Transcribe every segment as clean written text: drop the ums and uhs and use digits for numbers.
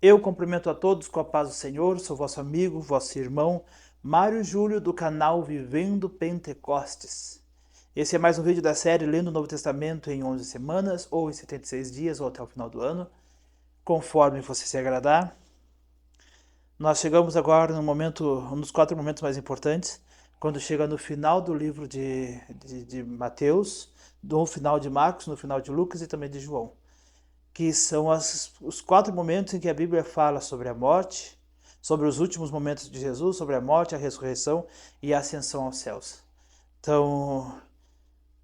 Eu cumprimento a todos com a paz do Senhor, sou vosso amigo, vosso irmão, Mário Júlio, do canal Vivendo Pentecostes. Esse é mais um vídeo da série Lendo o Novo Testamento em 11 semanas, ou em 76 dias, ou até o final do ano, conforme você se agradar. Nós chegamos agora no momento, um dos 4 momentos mais importantes, quando chega no final do livro de Mateus, no final de Marcos, no final de Lucas e também de João, que são os 4 momentos em que a Bíblia fala sobre a morte, sobre os últimos momentos de Jesus, sobre a morte, a ressurreição e a ascensão aos céus. Então,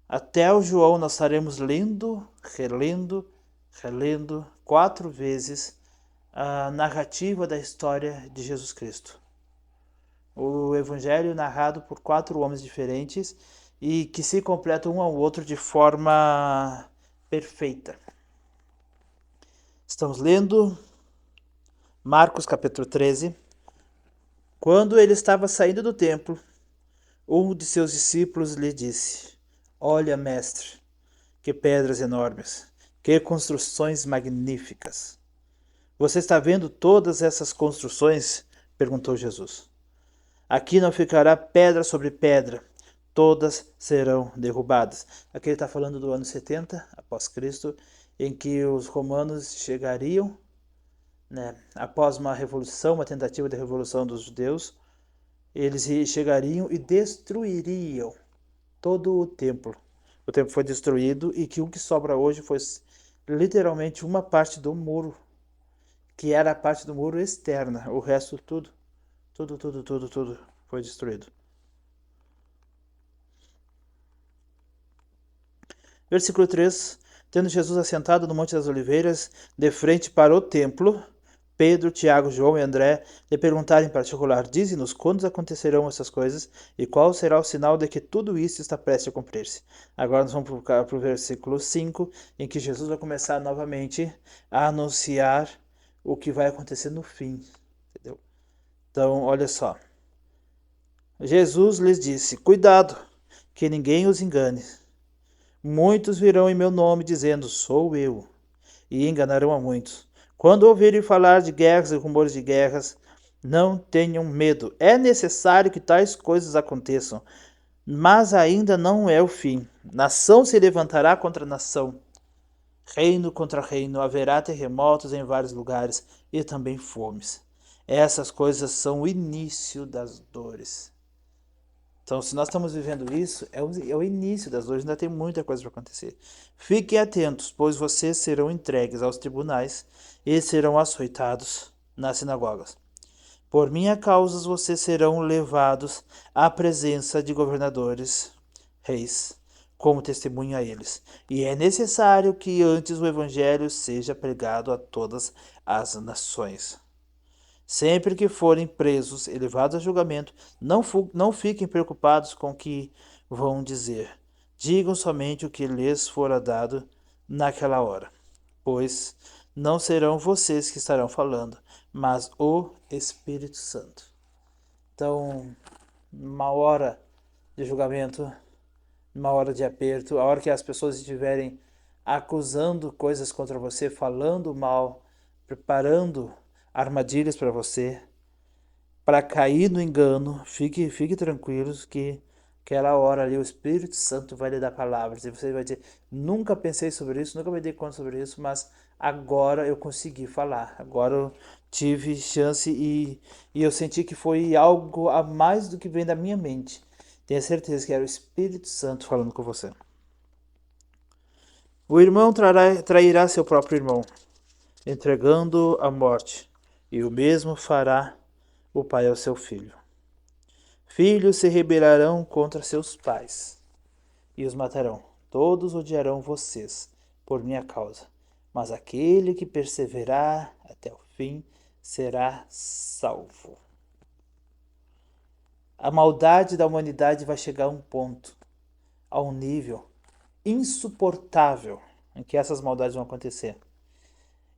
até o João nós estaremos lendo, relendo 4 vezes a narrativa da história de Jesus Cristo. O Evangelho narrado por 4 homens diferentes e que se completam um ao outro de forma perfeita. Estamos lendo Marcos capítulo 13. Quando ele estava saindo do templo, um de seus discípulos lhe disse: Olha, mestre, que pedras enormes, que construções magníficas. Você está vendo todas essas construções? Perguntou Jesus. Aqui não ficará pedra sobre pedra, todas serão derrubadas. Aqui ele está falando do ano 70 após Cristo, em que os romanos chegariam, após uma revolução, uma tentativa de revolução dos judeus, eles chegariam e destruiriam todo o templo. O templo foi destruído e que o que sobra hoje foi literalmente uma parte do muro, que era a parte do muro externa. O resto tudo foi destruído. Versículo 3. Tendo Jesus assentado no Monte das Oliveiras, de frente para o templo, Pedro, Tiago, João e André lhe perguntaram em particular: Dize-nos quando acontecerão essas coisas e qual será o sinal de que tudo isso está prestes a cumprir-se. Agora nós vamos para o versículo 5, em que Jesus vai começar novamente a anunciar o que vai acontecer no fim. Entendeu? Então, olha só. Jesus lhes disse: Cuidado, que ninguém os engane. Muitos virão em meu nome dizendo: Sou eu, e enganarão a muitos. Quando ouvirem falar de guerras e rumores de guerras, não tenham medo. É necessário que tais coisas aconteçam, mas ainda não é o fim. Nação se levantará contra nação, reino contra reino. Haverá terremotos em vários lugares e também fomes. Essas coisas são o início das dores. Então, se nós estamos vivendo isso, é o início das dores, ainda tem muita coisa para acontecer. Fiquem atentos, pois vocês serão entregues aos tribunais e serão açoitados nas sinagogas. Por minha causa, vocês serão levados à presença de governadores, reis, como testemunha a eles. E é necessário que antes o evangelho seja pregado a todas as nações. Sempre que forem presos e levados a julgamento, não fiquem preocupados com o que vão dizer. Digam somente o que lhes fora dado naquela hora, pois não serão vocês que estarão falando, mas o Espírito Santo. Então, uma hora de julgamento, uma hora de aperto, a hora que as pessoas estiverem acusando coisas contra você, falando mal, preparando armadilhas para você, para cair no engano, fique tranquilos que aquela hora ali o Espírito Santo vai lhe dar palavras e você vai dizer: nunca pensei sobre isso, nunca me dei conta sobre isso, mas agora eu consegui falar, agora eu tive chance e eu senti que foi algo a mais do que vem da minha mente. Tenha certeza que era o Espírito Santo falando com você. O irmão trairá seu próprio irmão, entregando à morte, e o mesmo fará o pai ao seu filho. Filhos se rebelarão contra seus pais e os matarão. Todos odiarão vocês por minha causa, mas aquele que perseverar até o fim será salvo. A maldade da humanidade vai chegar a um ponto, a um nível insuportável em que essas maldades vão acontecer.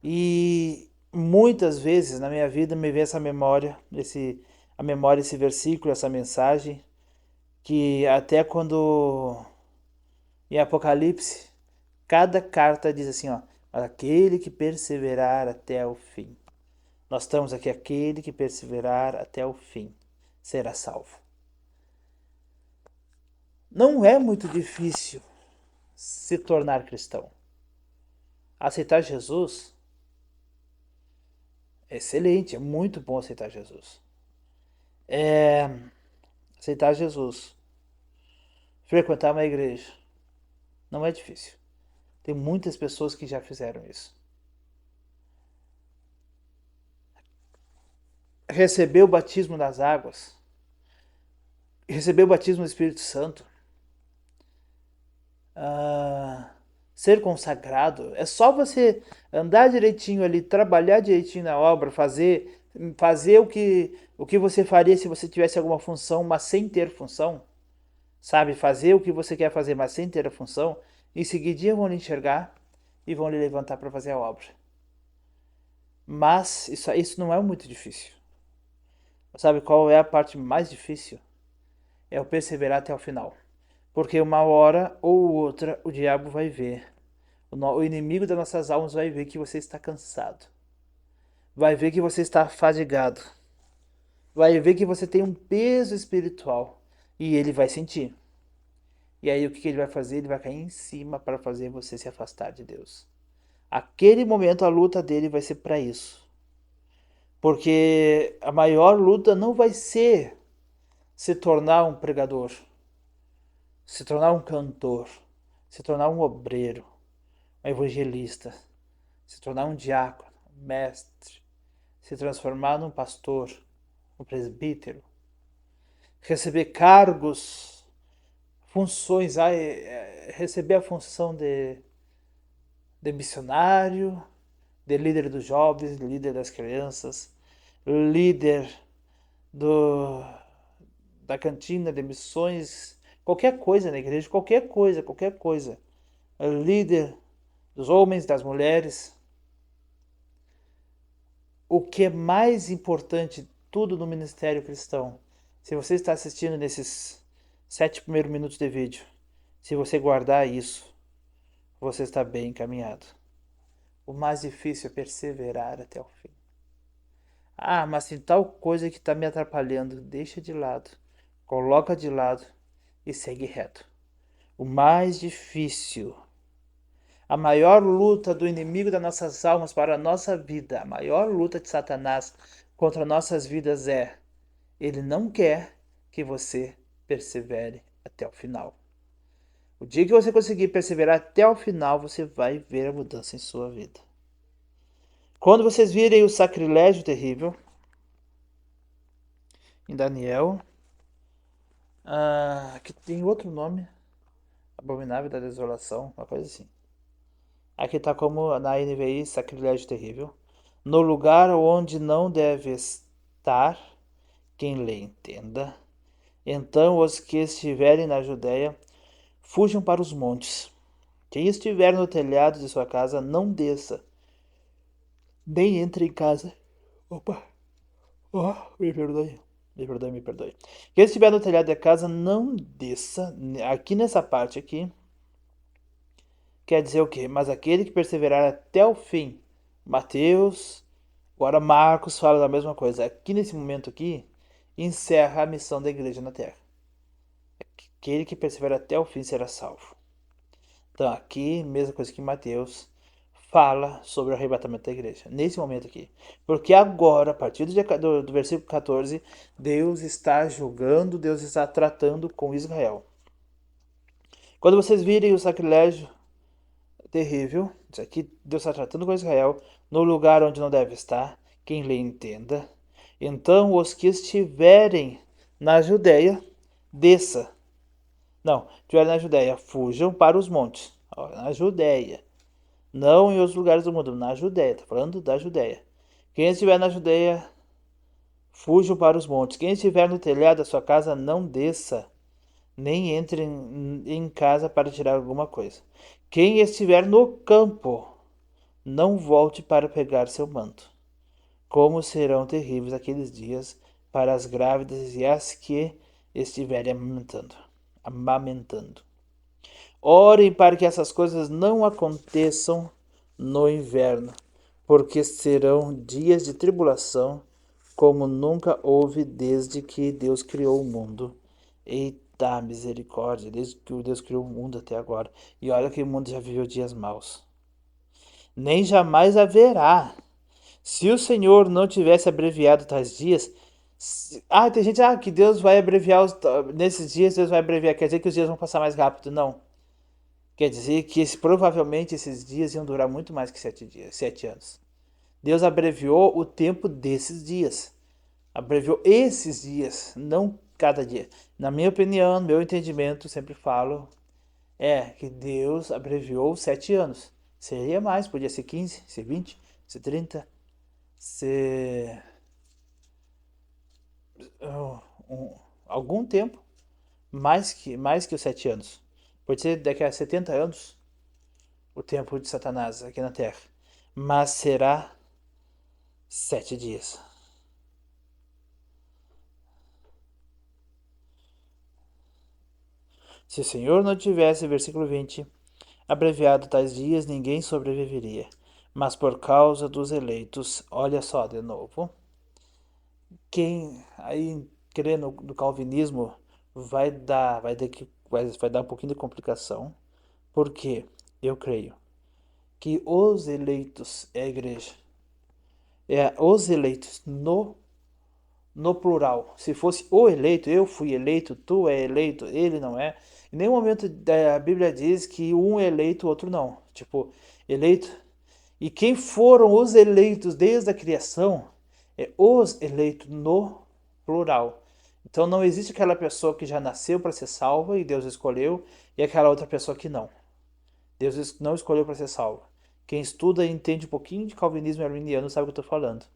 E muitas vezes na minha vida me vem essa memória, esse versículo, essa mensagem, que até quando em Apocalipse, cada carta diz assim, ó, aquele que perseverar até o fim. Nós estamos aqui, aquele que perseverar até o fim será salvo. Não é muito difícil se tornar cristão. Aceitar Jesus é excelente, é muito bom aceitar Jesus. Aceitar Jesus, frequentar uma igreja, não é difícil. Tem muitas pessoas que já fizeram isso. Receber o batismo das águas, receber o batismo do Espírito Santo, ser consagrado, é só você andar direitinho ali, trabalhar direitinho na obra, fazer o que você faria se você tivesse alguma função, mas sem ter função, sabe? Fazer o que você quer fazer, mas sem ter a função, em seguidinha vão lhe enxergar e vão lhe levantar para fazer a obra. Mas isso não é muito difícil. Sabe qual é a parte mais difícil? É o perseverar até o final. Porque uma hora ou outra o diabo vai ver. O inimigo das nossas almas vai ver que você está cansado. Vai ver que você está fadigado. Vai ver que você tem um peso espiritual. E ele vai sentir. E aí o que ele vai fazer? Ele vai cair em cima para fazer você se afastar de Deus. Aquele momento a luta dele vai ser para isso. Porque a maior luta não vai ser se tornar um pregador, se tornar um cantor, se tornar um obreiro, um evangelista, se tornar um diácono, um mestre, se transformar num pastor, um presbítero, receber cargos, funções, receber a função de missionário, de líder dos jovens, líder das crianças, líder da cantina de missões, qualquer coisa na igreja, qualquer coisa. Líder dos homens, das mulheres. O que é mais importante, tudo no ministério cristão, se você está assistindo nesses 7 primeiros minutos de vídeo, se você guardar isso, você está bem encaminhado. O mais difícil é perseverar até o fim. Mas tem tal coisa que está me atrapalhando, deixa de lado, coloca de lado e segue reto. O mais difícil, a maior luta do inimigo das nossas almas para a nossa vida, a maior luta de Satanás contra nossas vidas ele não quer que você persevere até o final. O dia que você conseguir perseverar até o final, você vai ver a mudança em sua vida. Quando vocês virem o sacrilégio terrível, em Daniel, que tem outro nome, abominável da desolação, uma coisa assim. Aqui está como na NVI, sacrilégio terrível. No lugar onde não deve estar, quem lhe entenda. Então os que estiverem na Judéia, fujam para os montes. Quem estiver no telhado de sua casa, não desça, nem entre em casa. Opa! Me perdoe. Me perdoe. Quem estiver no telhado da casa, não desça. Aqui nessa parte aqui, quer dizer o quê? Mas aquele que perseverar até o fim. Mateus, agora Marcos fala da mesma coisa. Aqui nesse momento aqui, encerra a missão da igreja na terra. Aquele que perseverar até o fim será salvo. Então aqui, mesma coisa que Mateus, fala sobre o arrebatamento da igreja, nesse momento aqui. Porque agora, a partir do versículo 14, Deus está julgando, Deus está tratando com Israel. Quando vocês virem o sacrilégio terrível, isso aqui Deus está tratando com Israel, no lugar onde não deve estar, quem lhe entenda. Então os que estiverem na Judéia, desça. Não, estiverem na Judéia, fujam para os montes. Na Judéia. Não em outros lugares do mundo, na Judéia, está falando da Judéia. Quem estiver na Judéia, fujam para os montes. Quem estiver no telhado da sua casa, não desça, nem entre em casa para tirar alguma coisa. Quem estiver no campo, não volte para pegar seu manto. Como serão terríveis aqueles dias para as grávidas e as que estiverem amamentando. Orem para que essas coisas não aconteçam no inverno, porque serão dias de tribulação, como nunca houve desde que Deus criou o mundo. Eita misericórdia, desde que Deus criou o mundo até agora. E olha que o mundo já viveu dias maus. Nem jamais haverá. Se o Senhor não tivesse abreviado tais dias. Tem gente que Deus vai abreviar nesses dias, Deus vai abreviar. Quer dizer que os dias vão passar mais rápido? Não. Quer dizer que provavelmente esses dias iam durar muito mais que 7 dias, 7 anos. Deus abreviou o tempo desses dias. Abreviou esses dias, não cada dia. Na minha opinião, no meu entendimento, sempre falo, que Deus abreviou 7 anos. Seria mais, podia ser 15, ser 20, ser 30, ser algum tempo, mais que os 7 anos. Pode ser daqui a 70 anos o tempo de Satanás aqui na Terra. Mas será 7 dias. Se o Senhor não tivesse, versículo 20, abreviado tais dias, ninguém sobreviveria. Mas por causa dos eleitos, olha só de novo, quem aí crê no calvinismo vai dar um pouquinho de complicação, porque eu creio que os eleitos é a igreja. Os eleitos no plural. Se fosse o eleito, eu fui eleito, tu é eleito, ele não é. Em nenhum momento a Bíblia diz que um é eleito, o outro não. Tipo, eleito. E quem foram os eleitos desde a criação é os eleitos no plural. Então não existe aquela pessoa que já nasceu para ser salva e Deus escolheu, e aquela outra pessoa que não. Deus não escolheu para ser salvo. Quem estuda e entende um pouquinho de calvinismo arminiano sabe o que eu estou falando.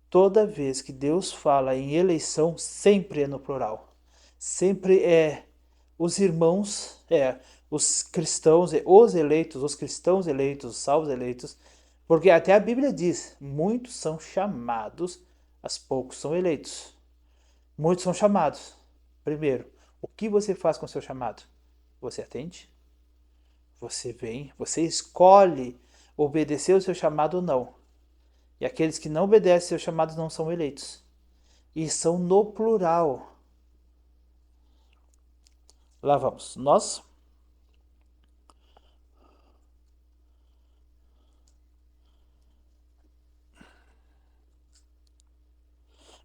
Toda vez que Deus fala em eleição, sempre é no plural. Sempre é os irmãos, os cristãos, os eleitos, os cristãos eleitos, os salvos eleitos, porque até a Bíblia diz: muitos são chamados, mas poucos são eleitos. Muitos são chamados. Primeiro, o que você faz com o seu chamado? Você atende? Você vem? Você escolhe obedecer o seu chamado ou não? E aqueles que não obedecem seus chamados não são eleitos. E são no plural. Lá vamos. Nós.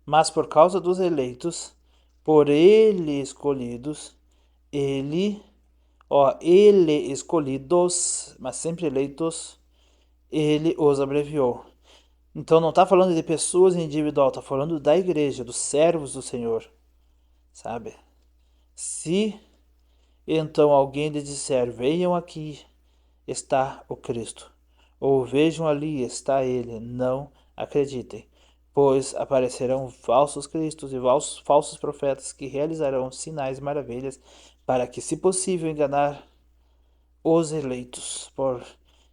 Mas por causa dos eleitos, por ele escolhidos, ele escolhidos, mas sempre eleitos, ele os abreviou. Então não está falando de pessoas individual, está falando da igreja, dos servos do Senhor, sabe? Se então alguém lhe disser: venham aqui, está o Cristo, ou vejam ali, está ele, não acreditem, pois aparecerão falsos cristos e falsos profetas que realizarão sinais e maravilhas para que, se possível, enganar os eleitos. Por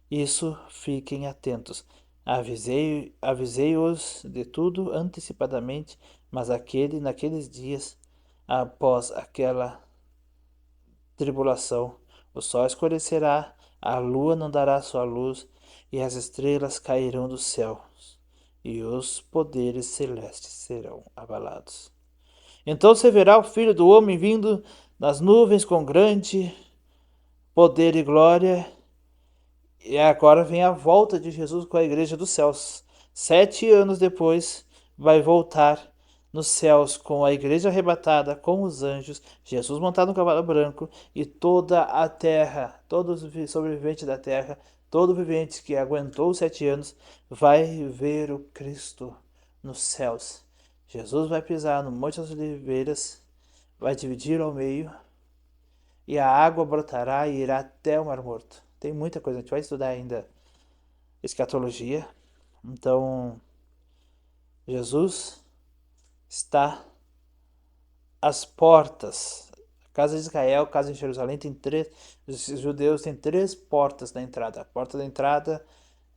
isso, fiquem atentos. Avisei-os de tudo antecipadamente, mas naqueles dias, após aquela tribulação, o sol escurecerá, a lua não dará sua luz, e as estrelas cairão dos céus, e os poderes celestes serão abalados. Então se verá o Filho do Homem vindo nas nuvens com grande poder e glória. E agora vem a volta de Jesus com a igreja dos céus. 7 anos depois, vai voltar nos céus com a igreja arrebatada, com os anjos, Jesus montado no cavalo branco e toda a terra, todos os sobreviventes da terra, todo vivente que aguentou os 7 anos, vai ver o Cristo nos céus. Jesus vai pisar no Monte das Oliveiras, vai dividir ao meio e a água brotará e irá até o Mar Morto. Tem muita coisa, a gente vai estudar ainda escatologia. Então, Jesus está às portas. A casa de Israel, a casa de Jerusalém tem três. Os judeus têm três portas na entrada. A porta da entrada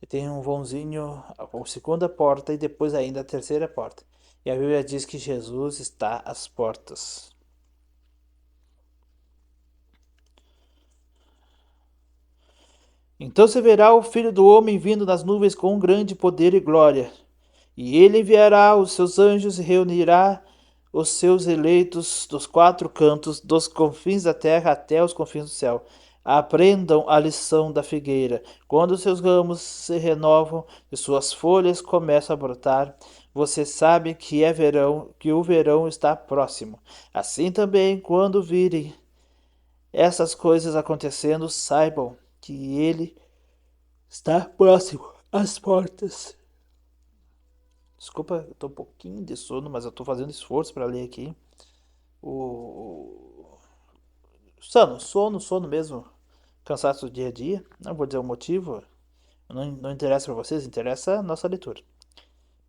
tem um vãozinho, a segunda porta e depois ainda a terceira porta. E a Bíblia diz que Jesus está às portas. Então se verá o Filho do Homem vindo nas nuvens com grande poder e glória. E ele enviará os seus anjos e reunirá os seus eleitos dos quatro cantos, dos confins da terra até os confins do céu. Aprendam a lição da figueira. Quando os seus ramos se renovam e suas folhas começam a brotar, você sabe que é verão, que o verão está próximo. Assim também, quando virem essas coisas acontecendo, saibam que ele está próximo às portas. Desculpa, eu tô um pouquinho de sono, mas eu tô fazendo esforço para ler aqui. O sono mesmo. Cansaço do dia a dia. Não vou dizer o motivo. Não interessa para vocês, interessa a nossa leitura.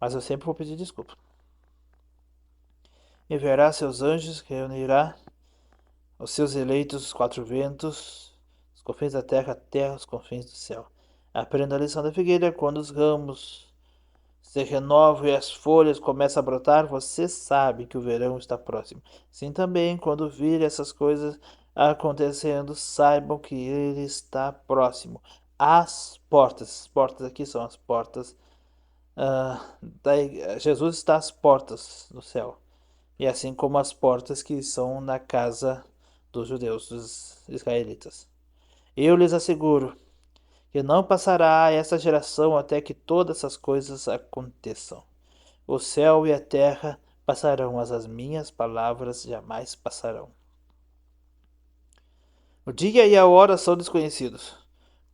Mas eu sempre vou pedir desculpa. Enviará seus anjos, reunirá os seus eleitos dos quatro ventos, os confins da terra até os confins do céu. Aprenda a lição da figueira quando os ramos se renovam e as folhas começam a brotar, você sabe que o verão está próximo. Sim, também, quando vir essas coisas acontecendo, saibam que ele está próximo. As portas aqui são as portas. Jesus está às portas do céu. E assim como as portas que são na casa dos judeus, dos israelitas. Eu lhes asseguro que não passará essa geração até que todas essas coisas aconteçam. O céu e a terra passarão, mas as minhas palavras jamais passarão. O dia e a hora são desconhecidos.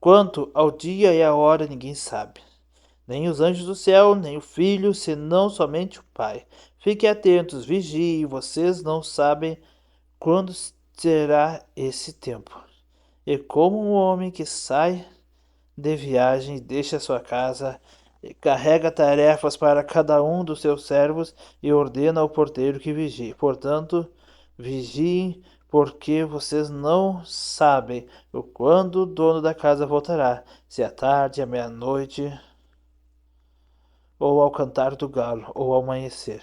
Quanto ao dia e a hora, ninguém sabe. Nem os anjos do céu, nem o Filho, senão somente o Pai. Fiquem atentos, vigiem, vocês não sabem quando será esse tempo. E como um homem que sai de viagem, deixa sua casa, carrega tarefas para cada um dos seus servos e ordena ao porteiro que vigie. Portanto, vigiem, porque vocês não sabem o quando o dono da casa voltará, se à tarde, à meia-noite, ou ao cantar do galo, ou ao amanhecer.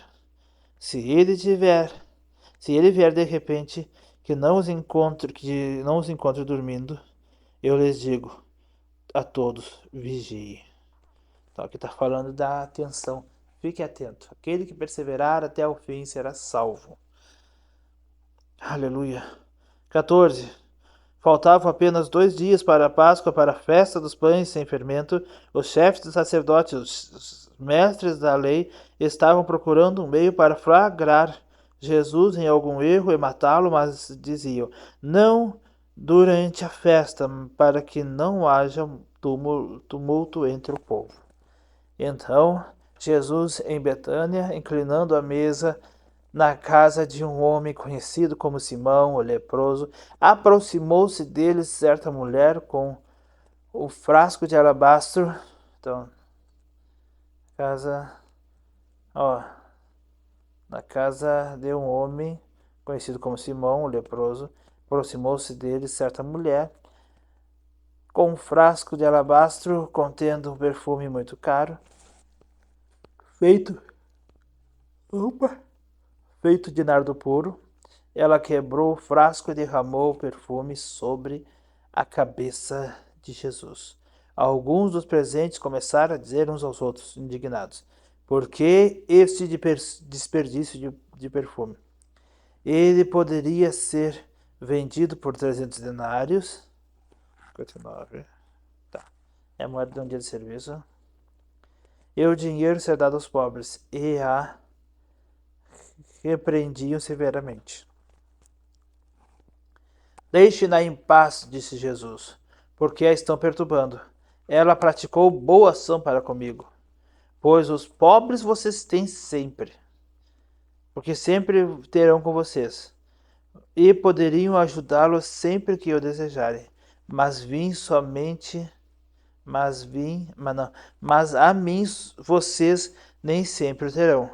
Se ele vier de repente, que não os encontre dormindo, eu lhes digo a todos, vigie. Então aqui está falando da atenção. Fique atento. Aquele que perseverar até o fim será salvo. Aleluia. 14. Faltavam apenas 2 dias para a Páscoa, para a festa dos pães sem fermento. Os chefes dos sacerdotes, os mestres da lei, estavam procurando um meio para flagrar Jesus em algum erro e matá-lo, mas diziam: não durante a festa, para que não haja tumulto entre o povo. Então, Jesus, em Betânia, inclinando a mesa na casa de um homem conhecido como Simão, o leproso, aproximou-se dele certa mulher com o frasco de alabastro. Então, na casa de um homem conhecido como Simão, o leproso, aproximou-se dele certa mulher com um frasco de alabastro contendo um perfume muito caro, feito de nardo puro. Ela quebrou o frasco e derramou o perfume sobre a cabeça de Jesus. Alguns dos presentes começaram a dizer uns aos outros, indignados: por que este desperdício de perfume? Ele poderia ser vendido por 300 denários. 59. Tá. É a moeda de um dia de serviço. E o dinheiro ser dado aos pobres. E a repreendiam severamente. Deixe-na em paz, disse Jesus, porque a estão perturbando. Ela praticou boa ação para comigo, pois os pobres vocês têm sempre, porque sempre terão com vocês, e poderiam ajudá-los sempre que o desejarem. Mas a mim vocês nem sempre terão.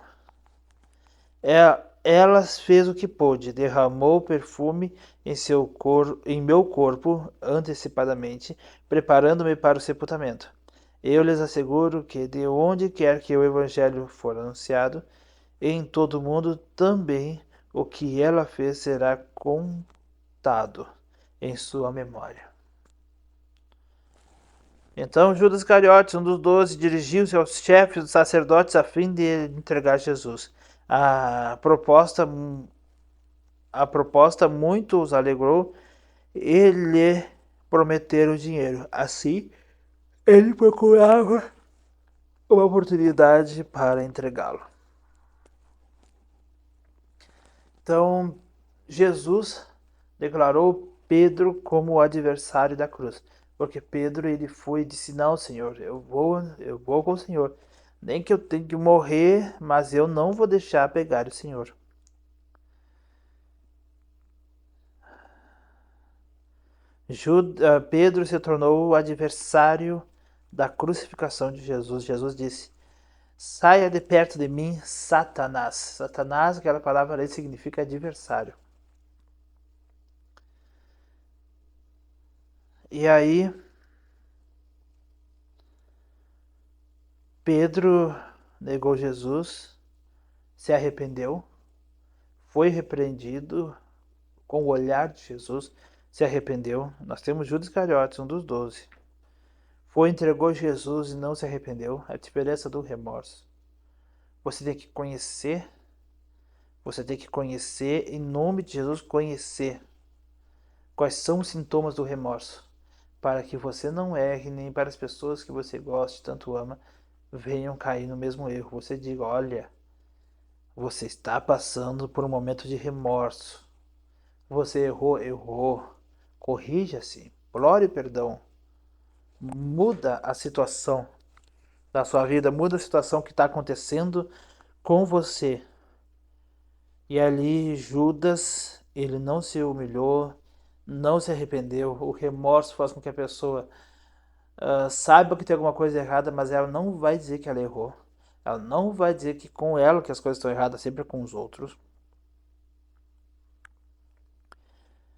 Ela fez o que pôde, derramou perfume em meu corpo antecipadamente, preparando-me para o sepultamento. Eu lhes asseguro que de onde quer que o evangelho for anunciado, em todo o mundo também o que ela fez será contado em sua memória. Então Judas Iscariotes, um dos 12, dirigiu-se aos chefes dos sacerdotes a fim de entregar Jesus. A proposta, a proposta muito os alegrou e lhe prometeram dinheiro. Assim, ele procurava uma oportunidade para entregá-lo. Então, Jesus declarou Pedro como o adversário da cruz, porque Pedro ele foi e disse: "Não, Senhor, eu vou com o Senhor. Nem que eu tenha que morrer, mas eu não vou deixar pegar o Senhor." Pedro se tornou o adversário da crucificação de Jesus. Jesus disse: "Saia de perto de mim, Satanás." Satanás, aquela palavra ali significa adversário. E aí, Pedro negou Jesus, se arrependeu, foi repreendido com o olhar de Jesus, se arrependeu. Nós temos Judas Iscariotes, um dos 12. Foi, entregou Jesus e não se arrependeu. A diferença do remorso. Você tem que conhecer, em nome de Jesus, conhecer quais são os sintomas do remorso, para que você não erre, nem para as pessoas que você gosta e tanto ama venham cair no mesmo erro. Você diga: olha, você está passando por um momento de remorso. Você errou, errou. Corrija-se, implore perdão. Muda a situação da sua vida, muda a situação que está acontecendo com você. E ali Judas, ele não se humilhou, não se arrependeu. O remorso faz com que a pessoa saiba que tem alguma coisa errada, mas ela não vai dizer que ela errou. Ela não vai dizer que com ela que as coisas estão erradas, sempre com os outros.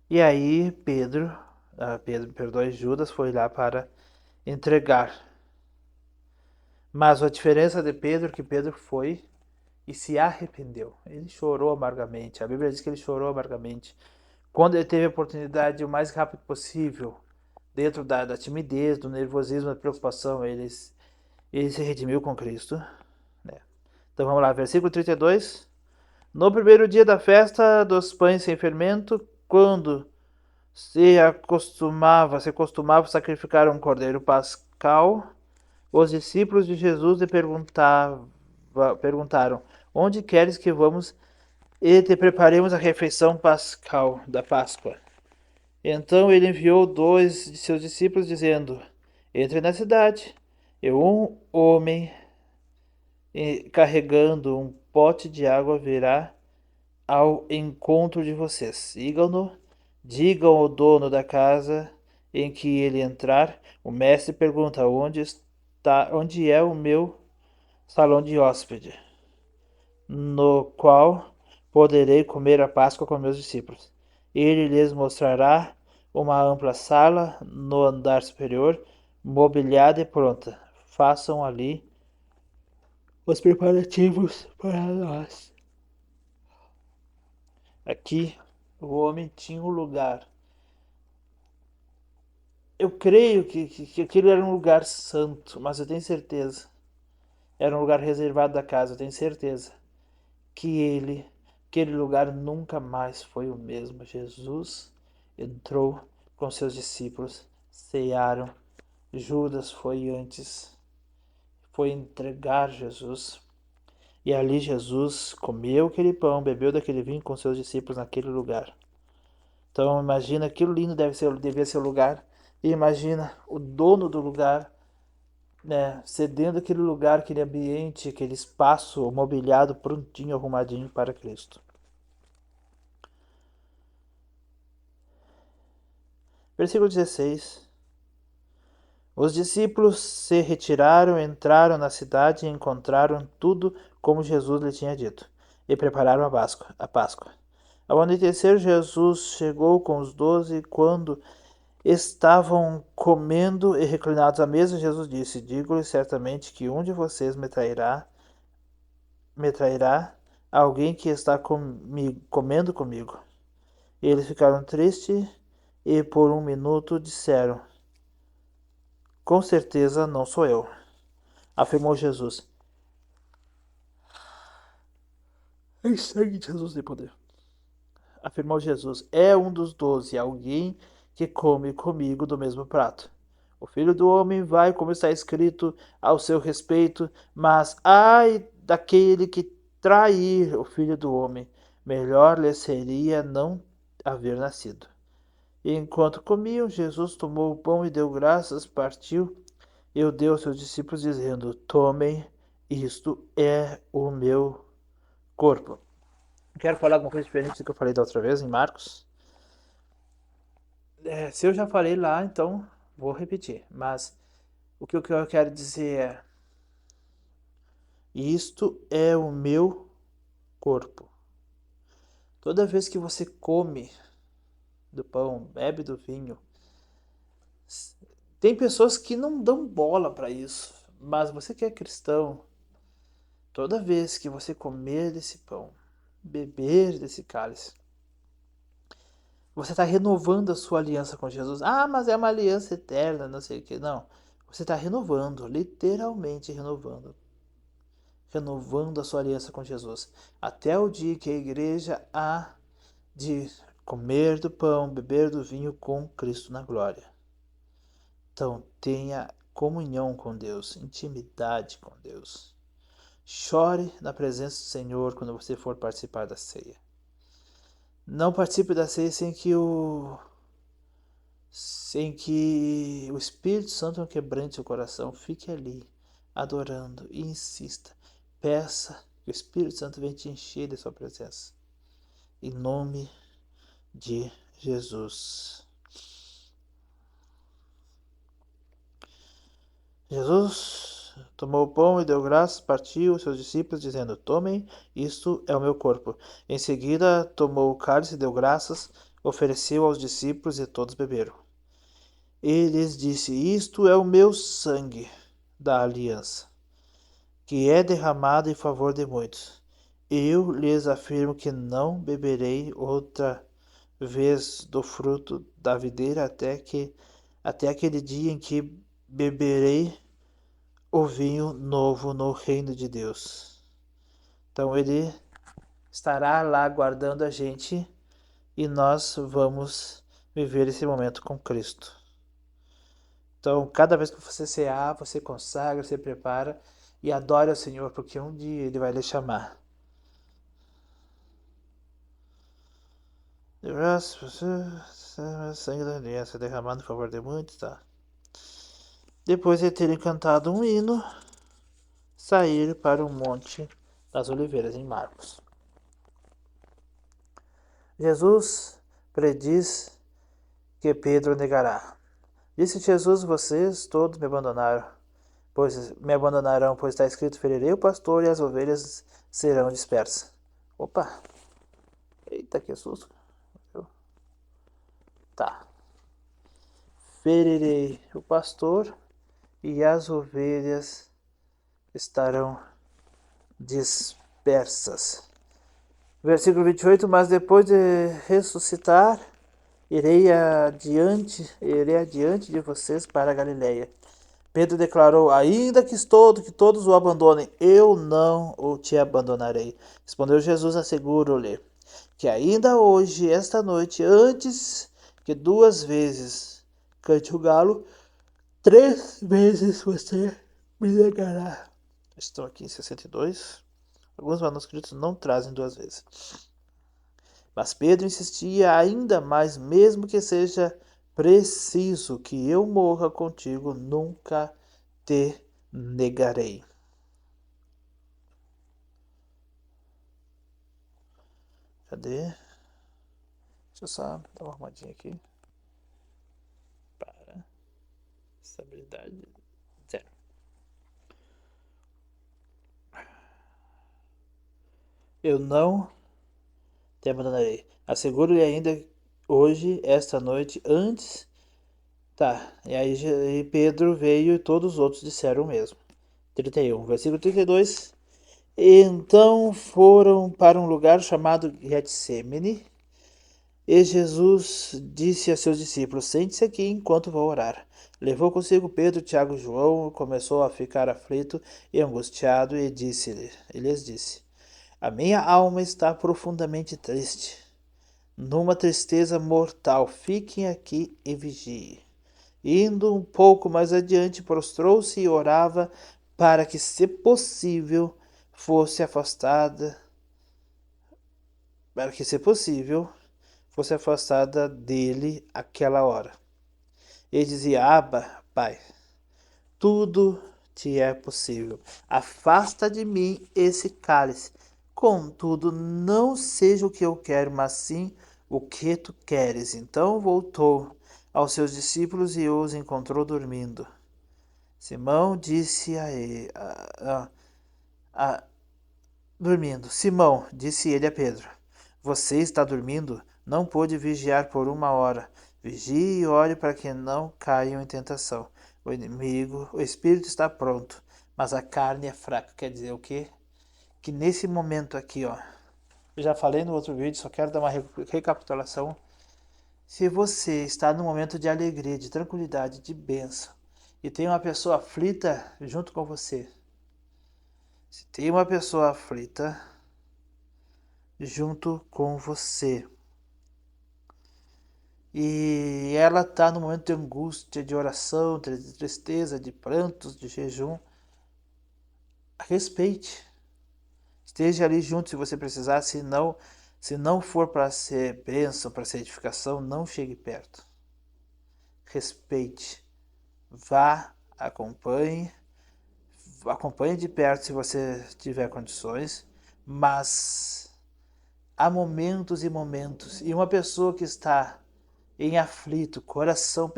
E aí Judas foi lá para entregar. Mas a diferença de Pedro é que Pedro foi e se arrependeu. Ele chorou amargamente. A Bíblia diz que ele chorou amargamente. Quando ele teve a oportunidade, o mais rápido possível, dentro da timidez, do nervosismo, da preocupação, ele se redimiu com Cristo. Né? Então vamos lá, versículo 32. No primeiro dia da festa dos pães sem fermento, quando se costumava sacrificar um cordeiro pascal, os discípulos de Jesus lhe perguntaram: onde queres que vamos e te preparemos a refeição pascal da Páscoa? Então ele enviou 2 de seus discípulos, dizendo: entre na cidade, e um homem carregando um pote de água virá ao encontro de vocês. Sigam-no, digam ao dono da casa em que ele entrar. O mestre pergunta: onde é o meu salão de hóspede, no qual poderei comer a Páscoa com meus discípulos? Ele lhes mostrará uma ampla sala no andar superior, mobiliada e pronta. Façam ali os preparativos para nós. Aqui o homem tinha um lugar. Eu creio que aquilo era um lugar santo, mas eu tenho certeza. Era um lugar reservado da casa, eu tenho certeza que aquele lugar nunca mais foi o mesmo. Jesus entrou com seus discípulos, cearam. Judas foi antes, foi entregar Jesus. E ali Jesus comeu aquele pão, bebeu daquele vinho com seus discípulos naquele lugar. Então imagina aquilo lindo devia ser o lugar. E imagina o dono do lugar, né, cedendo aquele lugar, aquele ambiente, aquele espaço mobiliado, prontinho, arrumadinho para Cristo. Versículo 16. Os discípulos se retiraram, entraram na cidade e encontraram tudo como Jesus lhe tinha dito, e prepararam a Páscoa. Ao anoitecer, Jesus chegou com os 12 e quando estavam comendo e reclinados à mesa, Jesus disse: digo-lhes certamente que um de vocês me trairá alguém que está comendo comigo. Eles ficaram tristes e por um minuto disseram: Com certeza não sou eu, afirmou Jesus. Em sangue de Jesus de poder. Afirmou Jesus. É um dos 12, alguém que come comigo do mesmo prato. O Filho do Homem vai, como está escrito, ao seu respeito, mas ai daquele que trair o Filho do Homem, melhor lhe seria não haver nascido. E enquanto comiam, Jesus tomou o pão e deu graças, partiu e o deu aos seus discípulos, dizendo: Tomem, isto é o meu corpo. Quero falar alguma coisa diferente do que eu falei da outra vez em Marcos. Se eu já falei lá, então vou repetir. Mas o que eu quero dizer é: isto é o meu corpo. Toda vez que você come do pão, bebe do vinho, tem pessoas que não dão bola para isso. Mas você que é cristão, toda vez que você comer desse pão, beber desse cálice, você está renovando a sua aliança com Jesus. Ah, mas é uma aliança eterna, não sei o que. Não. Você está renovando, literalmente renovando. Renovando a sua aliança com Jesus. Até o dia que a igreja há de comer do pão, beber do vinho com Cristo na glória. Então, tenha comunhão com Deus, intimidade com Deus. Chore na presença do Senhor quando você for participar da ceia. Não participe da ceia sem que o Espírito Santo não quebrante seu coração. Fique ali, adorando e insista. Peça que o Espírito Santo venha te encher de sua presença. Em nome de Jesus. Jesus tomou o pão e deu graças, partiu aos seus discípulos, dizendo: Tomem, isto é o meu corpo. Em seguida, tomou o cálice, deu graças, ofereceu aos discípulos e todos beberam. E lhes disse: Isto é o meu sangue da aliança, que é derramado em favor de muitos. Eu lhes afirmo que não beberei outra vez do fruto da videira até aquele dia em que beberei o vinho novo no reino de Deus. Então ele estará lá aguardando a gente e nós vamos viver esse momento com Cristo. Então, cada vez que você cear, você consagra, você prepara e adore ao Senhor, porque um dia Ele vai lhe chamar. Sangue da aliança derramado em favor de muitos, tá? Depois de terem cantado um hino, sair para o Monte das Oliveiras, em Marcos. Jesus prediz que Pedro negará. Disse Jesus: Vocês todos me abandonaram, pois está escrito: Ferirei o pastor e as ovelhas serão dispersas. Opa! Eita, que susto! Tá. Ferirei o pastor e as ovelhas estarão dispersas. Versículo 28, mas depois de ressuscitar, irei adiante de vocês para a Galileia. Pedro declarou: Ainda que todos o abandonem, eu não o te abandonarei. Respondeu Jesus: Asseguro-lhe que ainda hoje, esta noite, antes que 2 vezes cante o galo, 3 vezes você me negará. Estou aqui em 62. Alguns manuscritos não trazem 2 vezes. Mas Pedro insistia ainda mais, mesmo que seja preciso que eu morra contigo, nunca te negarei. Cadê? Deixa eu só dar uma arrumadinha aqui. Para. Estabilidade 0. Eu não te abandonarei. Asseguro-lhe ainda hoje, esta noite, antes. Tá, e aí Pedro veio e todos os outros disseram o mesmo. 31, versículo 32. Então foram para um lugar chamado Getsemane E Jesus disse a seus discípulos: Sente-se aqui enquanto vou orar. Levou consigo Pedro, Tiago e João, começou a ficar aflito e angustiado e lhes disse: A minha alma está profundamente triste, numa tristeza mortal. Fiquem aqui e vigiem. Indo um pouco mais adiante, prostrou-se e orava para que, se possível, fosse afastada, para que, se possível, fosse afastada dele aquela hora. Ele dizia: Abba, Pai, tudo te é possível. Afasta de mim esse cálice. Contudo, não seja o que eu quero, mas sim o que tu queres. Então voltou aos seus discípulos e os encontrou dormindo. Simão disse a ele, dormindo. Simão, disse ele a Pedro: Você está dormindo? Não pôde vigiar por 1 hora. Vigie e ore para que não caiam em tentação. O espírito está pronto, mas a carne é fraca. Quer dizer o quê? Que nesse momento aqui, ó, eu já falei no outro vídeo, só quero dar uma recapitulação. Se você está num momento de alegria, de tranquilidade, de bênção, e tem uma pessoa aflita junto com você, se tem uma pessoa aflita junto com você e ela está no momento de angústia, de oração, de tristeza, de prantos, de jejum, respeite. Esteja ali junto se você precisar, se não for para ser bênção, para ser edificação, não chegue perto. Respeite. Vá, acompanhe de perto se você tiver condições, mas há momentos e momentos. E uma pessoa que está em aflito, coração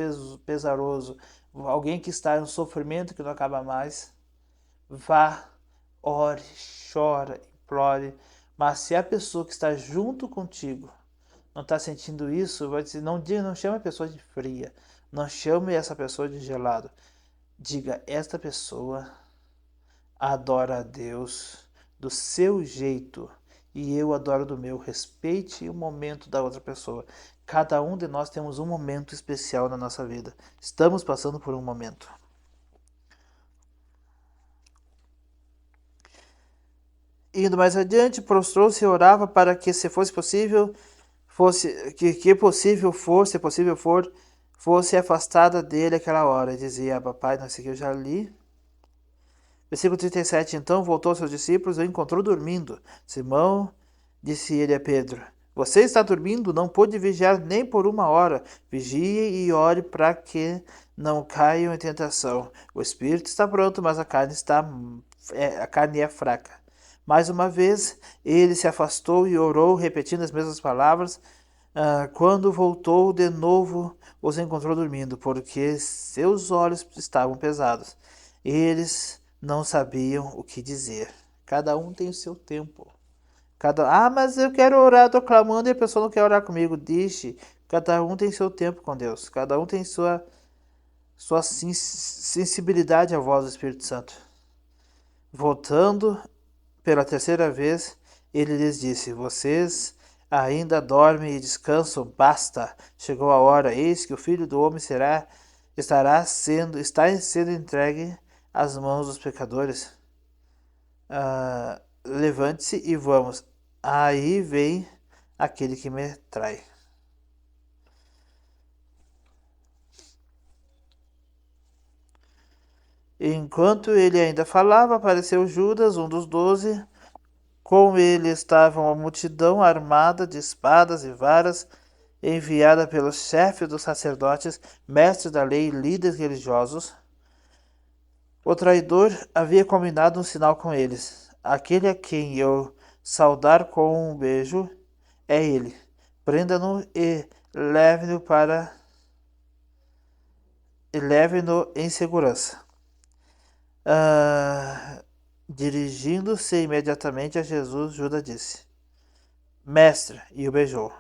pesaroso, alguém que está em um sofrimento que não acaba mais, vá, ore, chora, implore. Mas se a pessoa que está junto contigo não está sentindo isso, vai dizer, não chame a pessoa de fria, não chame essa pessoa de gelado. Diga, esta pessoa adora a Deus do seu jeito e eu adoro do meu. Respeite o momento da outra pessoa. Cada um de nós temos um momento especial na nossa vida. Estamos passando por um momento. Indo mais adiante, prostrou-se e orava para que, se fosse possível, se possível for, fosse afastada dele aquela hora. E dizia: Papai, não sei o que eu já li. Versículo 37. Então voltou aos seus discípulos e o encontrou dormindo. Simão, disse ele a Pedro: Você está dormindo? Não pôde vigiar nem por 1 hora. Vigie e ore para que não caiam em tentação. O espírito está pronto, mas a carne é fraca. Mais uma vez, ele se afastou e orou, repetindo as mesmas palavras. Quando voltou de novo, os encontrou dormindo, porque seus olhos estavam pesados. Eles não sabiam o que dizer. Cada um tem o seu tempo. Mas eu quero orar, estou clamando e a pessoa não quer orar comigo. Deixe. Cada um tem seu tempo com Deus. Cada um tem sua sensibilidade à voz do Espírito Santo. Voltando pela terceira vez, ele lhes disse: Vocês ainda dormem e descansam? Basta. Chegou a hora. Eis que o Filho do Homem está sendo entregue às mãos dos pecadores. Levante-se e vamos. Aí vem aquele que me trai. Enquanto ele ainda falava, apareceu Judas, um dos 12. Com ele estava uma multidão armada de espadas e varas, enviada pelos chefes dos sacerdotes, mestres da lei e líderes religiosos. O traidor havia combinado um sinal com eles. Aquele a quem eu saudar com um beijo é ele. Prenda-no e leve-no em segurança. Dirigindo-se imediatamente a Jesus, Judas disse: Mestre, e o beijou.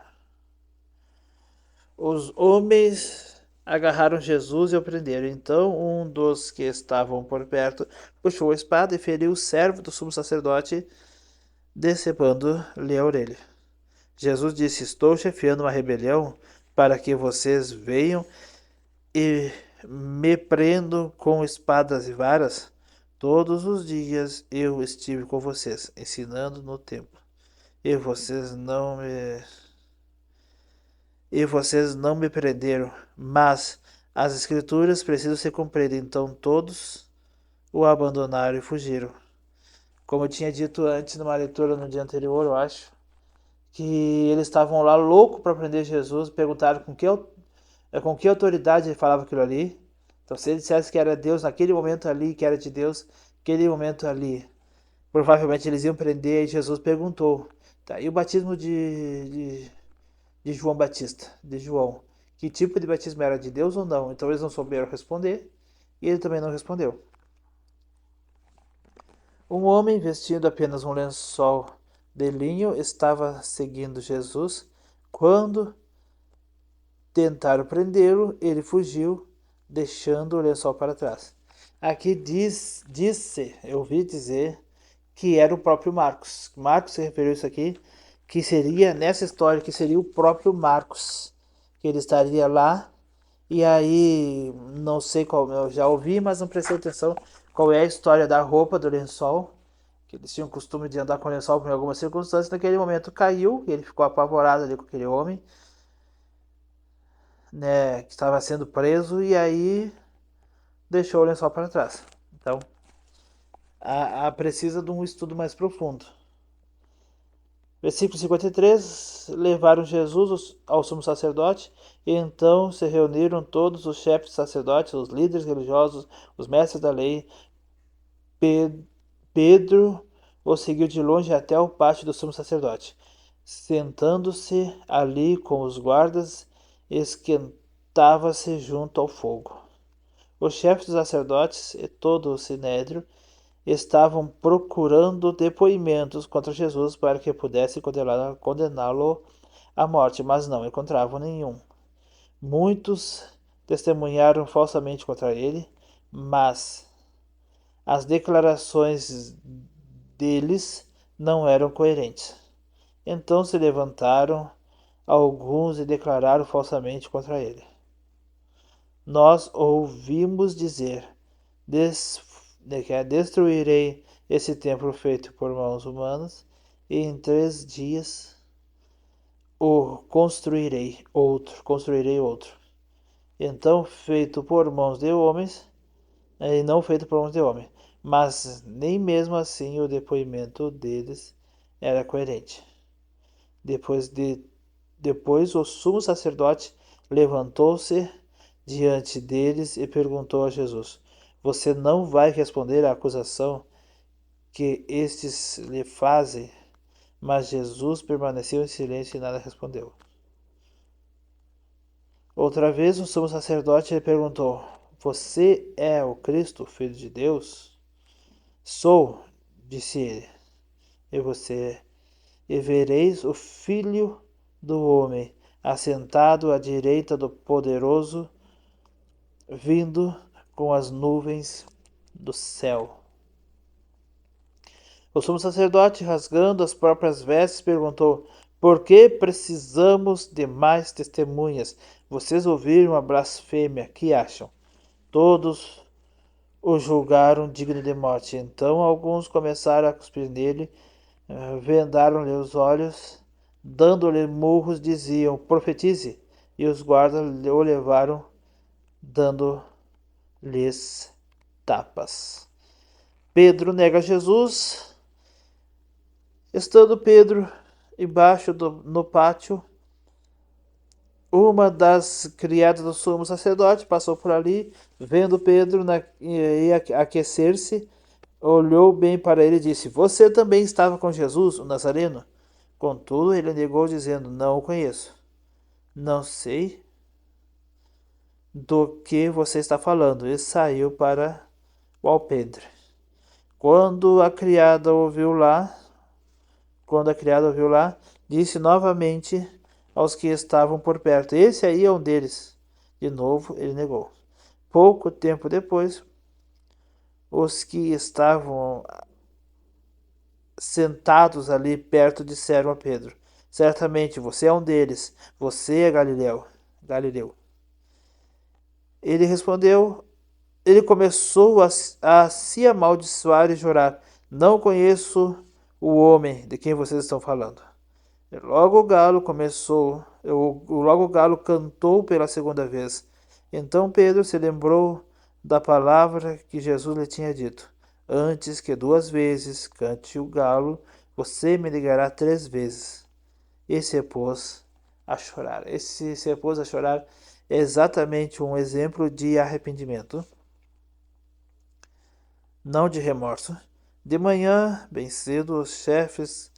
Os homens agarraram Jesus e o prenderam. Então um dos que estavam por perto puxou a espada e feriu o servo do sumo sacerdote, decepando-lhe a orelha. Jesus disse: Estou chefiando uma rebelião para que vocês venham e me prendam com espadas e varas? Todos os dias eu estive com vocês, ensinando no templo, e vocês não me prenderam, mas as escrituras precisam ser cumpridas. Então todos o abandonaram e fugiram. Como eu tinha dito antes numa leitura no dia anterior, eu acho, que eles estavam lá loucos para prender Jesus, perguntaram com que autoridade ele falava aquilo ali. Então se ele dissesse que era Deus naquele momento ali, que era de Deus naquele momento ali, provavelmente eles iam prender. E Jesus perguntou: tá, e o batismo de João Batista, de João, que tipo de batismo era, de Deus ou não? Então eles não souberam responder e ele também não respondeu. Um homem vestindo apenas um lençol de linho estava seguindo Jesus. Quando tentaram prendê-lo, ele fugiu, deixando o lençol para trás. Aqui eu ouvi dizer que era o próprio Marcos. Marcos se referiu a isso aqui, que seria nessa história, que seria o próprio Marcos, que ele estaria lá. E aí, não sei qual, eu já ouvi, mas não prestei atenção qual é a história da roupa do lençol, que eles tinham o costume de andar com lençol por algumas circunstâncias. Naquele momento caiu e ele ficou apavorado ali com aquele homem, né, que estava sendo preso, e aí deixou o lençol para trás. Então, precisa de um estudo mais profundo. Versículo 53, levaram Jesus ao sumo sacerdote, e então se reuniram todos os chefes sacerdotes, os líderes religiosos, os mestres da lei. Pedro o seguiu de longe até o pátio do sumo sacerdote. Sentando-se ali com os guardas, esquentava-se junto ao fogo. Os chefes dos sacerdotes e todo o sinédrio estavam procurando depoimentos contra Jesus para que pudessem condená-lo à morte, mas não encontravam nenhum. Muitos testemunharam falsamente contra ele, mas as declarações deles não eram coerentes. Então se levantaram alguns e declararam falsamente contra ele: Nós ouvimos dizer: destruirei esse templo feito por mãos humanas, e em 3 dias construirei outro. Então, feito por mãos de homens, e não feito por mãos de homem. Mas nem mesmo assim o depoimento deles era coerente. Depois o sumo sacerdote levantou-se diante deles e perguntou a Jesus: Você não vai responder à acusação que estes lhe fazem? Mas Jesus permaneceu em silêncio e nada respondeu. Outra vez o sumo sacerdote lhe perguntou: Você é o Cristo, filho de Deus? Sou, disse ele. E vereis o Filho do Homem assentado à direita do Poderoso, vindo com as nuvens do céu. O sumo sacerdote, rasgando as próprias vestes, perguntou: Por que precisamos de mais testemunhas? Vocês ouviram a blasfêmia, que acham? Todos o julgaram digno de morte. Então alguns começaram a cuspir nele, vendaram-lhe os olhos, dando-lhe murros, diziam: Profetize! E os guardas o levaram, dando-lhes tapas. Pedro nega Jesus. Estando Pedro embaixo no pátio, uma das criadas do sumo sacerdote passou por ali, vendo Pedro aquecer-se, olhou bem para ele e disse: Você também estava com Jesus, o Nazareno? Contudo, ele negou, dizendo: Não o conheço. Não sei do que você está falando. E saiu para o alpendre. Quando a criada ouviu lá, disse novamente aos que estavam por perto: Esse aí é um deles. De novo ele negou. Pouco tempo depois, os que estavam sentados ali perto disseram a Pedro: Certamente você é um deles, você é Galileu. Ele respondeu, ele começou a se amaldiçoar e chorar. Não conheço o homem de quem vocês estão falando. Logo o galo logo o galo cantou pela segunda vez. Então Pedro se lembrou da palavra que Jesus lhe tinha dito: Antes que 2 vezes cante o galo, você me ligará 3 vezes. E se pôs a chorar. Esse se pôs a chorar é exatamente um exemplo de arrependimento, não de remorso. De manhã, bem cedo, os chefes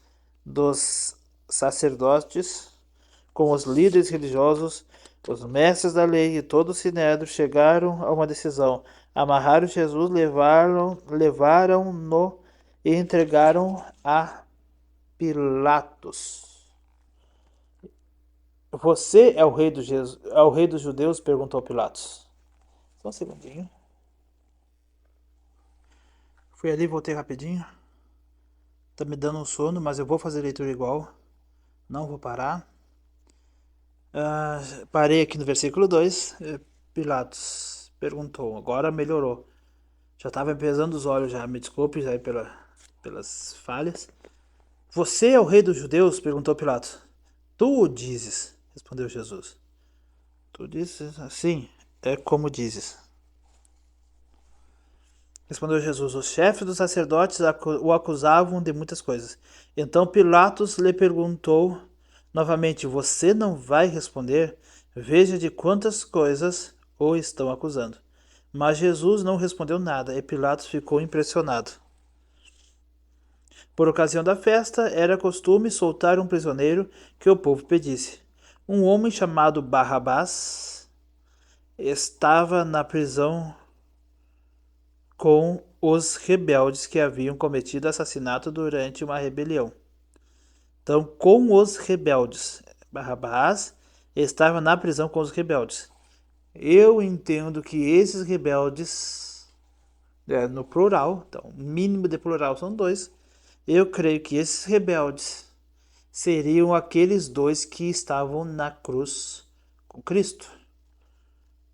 dos sacerdotes, com os líderes religiosos, os mestres da lei e todo o sinédrio chegaram a uma decisão. Amarraram Jesus, levaram-no e entregaram a Pilatos. Você é o rei é o rei dos judeus? Perguntou Pilatos. Só um segundinho. Fui ali, voltei rapidinho. Tá me dando um sono, mas eu vou fazer leitura igual. Não vou parar. Parei aqui no versículo 2. Pilatos perguntou. Agora melhorou. Já estava pesando os olhos já. Me desculpe já pelas falhas. Você é o rei dos judeus? Perguntou Pilatos. Tu o dizes, respondeu Jesus. Tu dizes? Sim, é como dizes. Respondeu Jesus. Os chefes dos sacerdotes o acusavam de muitas coisas. Então Pilatos lhe perguntou novamente: Você não vai responder? Veja de quantas coisas o estão acusando. Mas Jesus não respondeu nada e Pilatos ficou impressionado. Por ocasião da festa, era costume soltar um prisioneiro que o povo pedisse. Um homem chamado Barrabás estava na prisão com os rebeldes que haviam cometido assassinato durante uma rebelião. Então, com os rebeldes, Barrabás estava na prisão com os rebeldes. Eu entendo que esses rebeldes, no plural, então, mínimo de plural são 2. Eu creio que esses rebeldes seriam aqueles 2 que estavam na cruz com Cristo.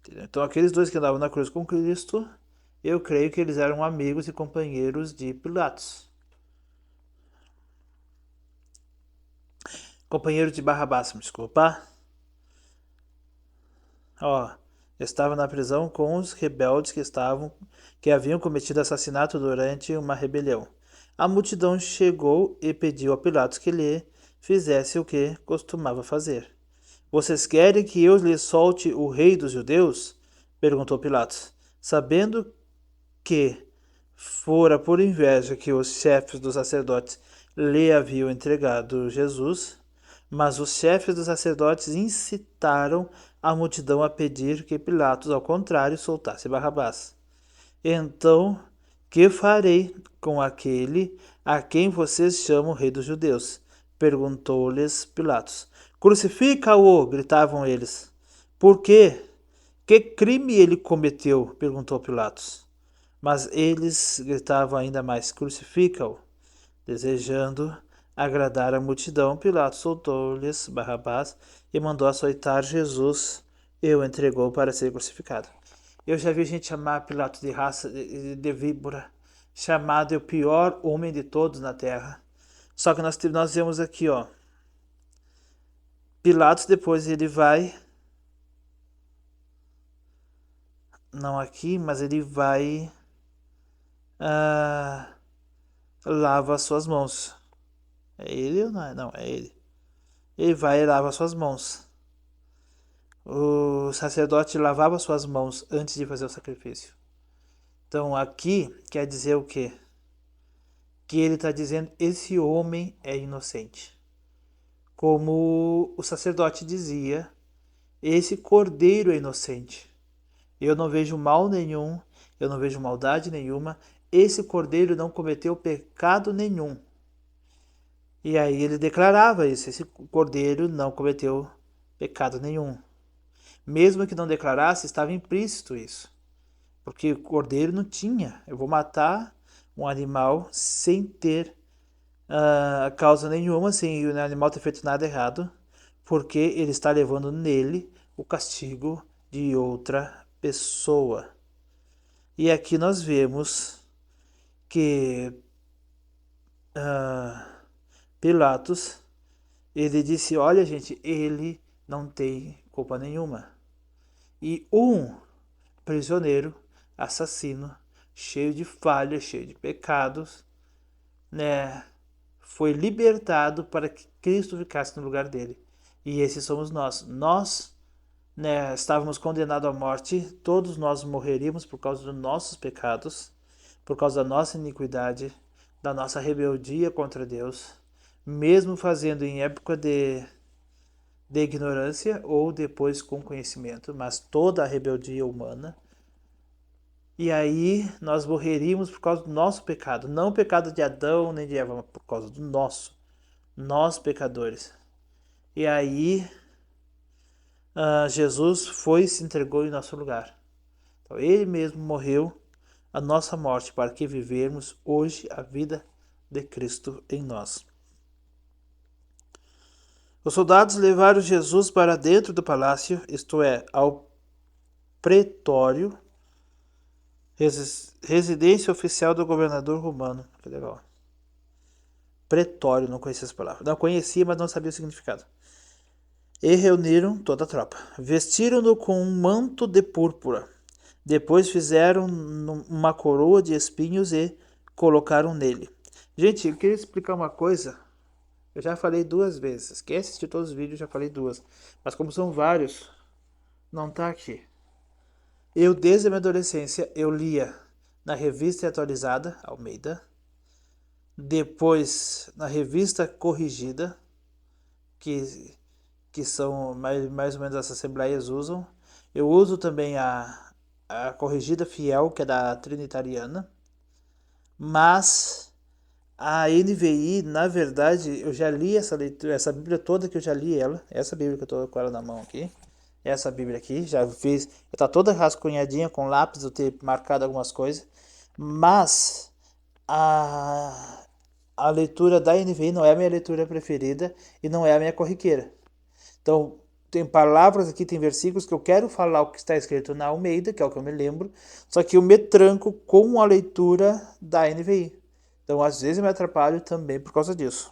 Então, aqueles 2 que andavam na cruz com Cristo, eu creio que eles eram amigos e companheiros de Pilatos. Companheiro de Barrabás, me desculpa. Estava na prisão com os rebeldes que haviam cometido assassinato durante uma rebelião. A multidão chegou e pediu a Pilatos que lhe fizesse o que costumava fazer. Vocês querem que eu lhe solte o rei dos judeus? Perguntou Pilatos, sabendo que fora por inveja que os chefes dos sacerdotes lhe haviam entregado Jesus. Mas os chefes dos sacerdotes incitaram a multidão a pedir que Pilatos, ao contrário, soltasse Barrabás. Então, que farei com aquele a quem vocês chamam rei dos judeus? Perguntou-lhes Pilatos. Crucifica-o! Gritavam eles. Por quê? Que crime ele cometeu? Perguntou Pilatos. Mas eles gritavam ainda mais: Crucifica-o! Desejando agradar a multidão, Pilatos soltou-lhes Barrabás e mandou açoitar Jesus e o entregou para ser crucificado. Eu já vi gente chamar Pilatos de raça de víbora, chamado o pior homem de todos na terra. Só que nós vemos aqui, Pilatos depois ele vai, não aqui, mas ele vai, lava as suas mãos. É ele ou não é? Não, é ele. Ele vai e lava suas mãos. O sacerdote lavava suas mãos antes de fazer o sacrifício. Então aqui quer dizer o quê? Que ele está dizendo: esse homem é inocente. Como o sacerdote dizia, esse cordeiro é inocente. Eu não vejo mal nenhum, eu não vejo maldade nenhuma. Esse cordeiro não cometeu pecado nenhum. E aí ele declarava isso: esse cordeiro não cometeu pecado nenhum. Mesmo que não declarasse, estava implícito isso. Porque o cordeiro não tinha. Eu vou matar um animal sem ter causa nenhuma, sem o animal ter feito nada errado, porque ele está levando nele o castigo de outra pessoa. E aqui nós vemos que Pilatos, ele disse, olha gente, ele não tem culpa nenhuma. E um prisioneiro, assassino, cheio de falhas, cheio de pecados, né, foi libertado para que Cristo ficasse no lugar dele. E esses somos nós. Nós, né, estávamos condenados à morte, todos nós morreríamos por causa dos nossos pecados, por causa da nossa iniquidade, da nossa rebeldia contra Deus, mesmo fazendo em época de ignorância ou depois com conhecimento, mas toda a rebeldia humana. E aí nós morreríamos por causa do nosso pecado, não o pecado de Adão nem de Eva, mas por causa do nosso, nós pecadores. E aí Jesus foi e se entregou em nosso lugar. Então ele mesmo morreu a nossa morte para que vivermos hoje a vida de Cristo em nós. Os soldados levaram Jesus para dentro do palácio, isto é, ao pretório, residência oficial do governador romano. Que legal. Pretório, não conhecia essa palavra. Não conhecia, mas não sabia o significado. E reuniram toda a tropa. Vestiram-no com um manto de púrpura. Depois fizeram uma coroa de espinhos e colocaram nele. Gente, eu queria explicar uma coisa. Eu já falei 2 vezes. Quem assistiu todos os vídeos, já falei 2. Mas como são vários, não tá aqui. Eu, desde a minha adolescência, eu lia na Revista Atualizada, Almeida. Depois, na Revista Corrigida, que são mais ou menos as assembleias usam. Eu uso também a Corrigida Fiel, que é da Trinitariana. Mas a NVI, na verdade, eu já li essa leitura, essa Bíblia toda que eu já li ela. Essa Bíblia que eu tô com ela na mão aqui. Essa Bíblia aqui, já fiz. Tá toda rascunhadinha com lápis, eu ter marcado algumas coisas. Mas a leitura da NVI não é a minha leitura preferida e não é a minha corriqueira. Então, tem palavras aqui, tem versículos que eu quero falar o que está escrito na Almeida, que é o que eu me lembro, só que eu me tranco com a leitura da NVI. Então, às vezes eu me atrapalho também por causa disso.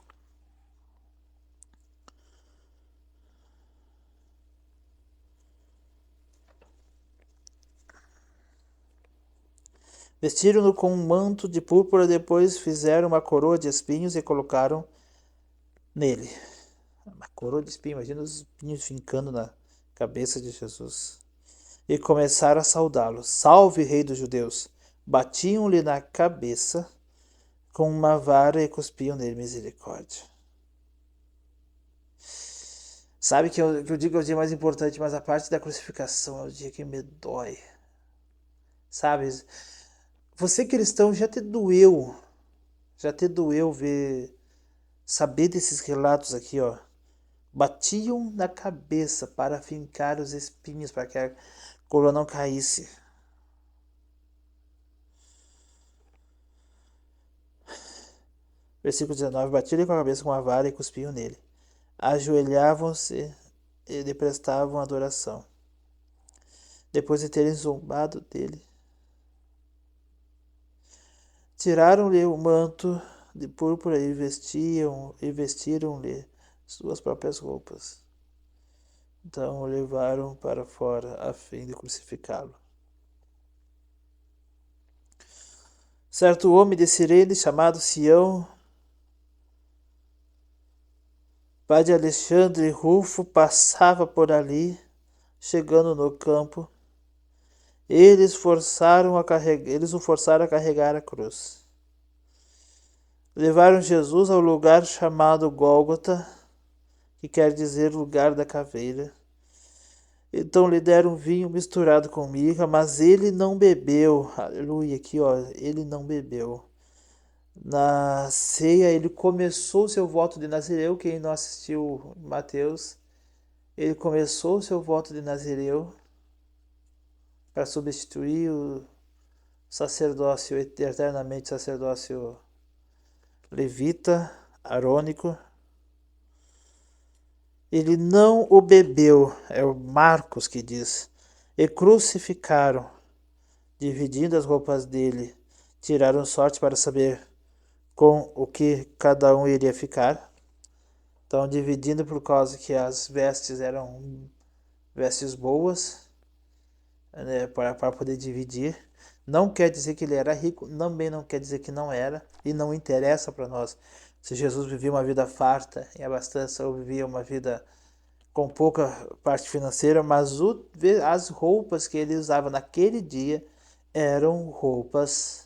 Vestiram-no com um manto de púrpura, depois fizeram uma coroa de espinhos e colocaram nele. Uma coroa de espinhos, imagina os espinhos fincando na cabeça de Jesus. E começaram a saudá-lo. Salve, Rei dos Judeus! Batiam-lhe na cabeça com uma vara e cuspiam nele misericórdia. Sabe que eu digo é o dia mais importante, mas a parte da crucificação é o dia que me dói. Sabe? Você cristão já te doeu ver, saber desses relatos aqui, ó. Batiam na cabeça para fincar os espinhos, para que a coroa não caísse. Versículo 19. Batiam-lhe com a cabeça com a vara e cuspiam nele. Ajoelhavam-se e lhe prestavam adoração. Depois de terem zombado dele, tiraram-lhe o manto de púrpura e vestiram-lhe suas próprias roupas. Então o levaram para fora a fim de crucificá-lo. Certo homem de Cirene, chamado Sião, pai de Alexandre Rufo, passava por ali, chegando no campo. Eles o forçaram a carregar a cruz. Levaram Jesus ao lugar chamado Gólgota, que quer dizer lugar da caveira. Então lhe deram vinho misturado com mirra, mas ele não bebeu. Aleluia, aqui ó, ele não bebeu. Na ceia ele começou seu voto de Nazireu. Quem não assistiu Mateus, ele começou seu voto de Nazireu para substituir o sacerdócio, eternamente sacerdócio levita, arônico. Ele não o bebeu, é o Marcos que diz. E crucificaram, dividindo as roupas dele. Tiraram sorte para saber com o que cada um iria ficar. Então, dividindo por causa que as vestes eram vestes boas, né, para poder dividir. Não quer dizer que ele era rico, também não quer dizer que não era, e não interessa para nós se Jesus vivia uma vida farta em abastança ou vivia uma vida com pouca parte financeira, mas as roupas que ele usava naquele dia eram roupas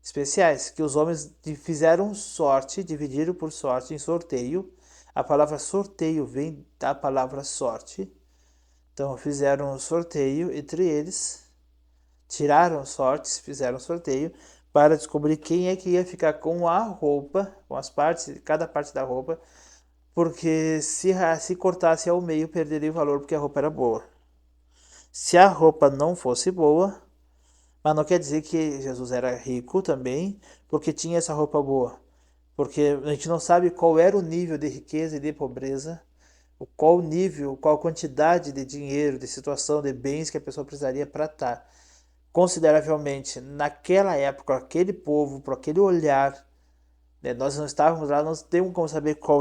especiais, que os homens fizeram sorte, dividiram por sorte em sorteio. A palavra sorteio vem da palavra sorte. Então fizeram um sorteio entre eles, tiraram sortes, fizeram um sorteio para descobrir quem é que ia ficar com a roupa, com as partes, cada parte da roupa, porque se cortasse ao meio perderia o valor porque a roupa era boa. Se a roupa não fosse boa, mas não quer dizer que Jesus era rico também, porque tinha essa roupa boa. Porque a gente não sabe qual era o nível de riqueza e de pobreza, qual o nível, qual a quantidade de dinheiro, de situação, de bens que a pessoa precisaria para estar consideravelmente naquela época, aquele povo, para aquele olhar. Né? Nós não estávamos lá, não temos como saber qual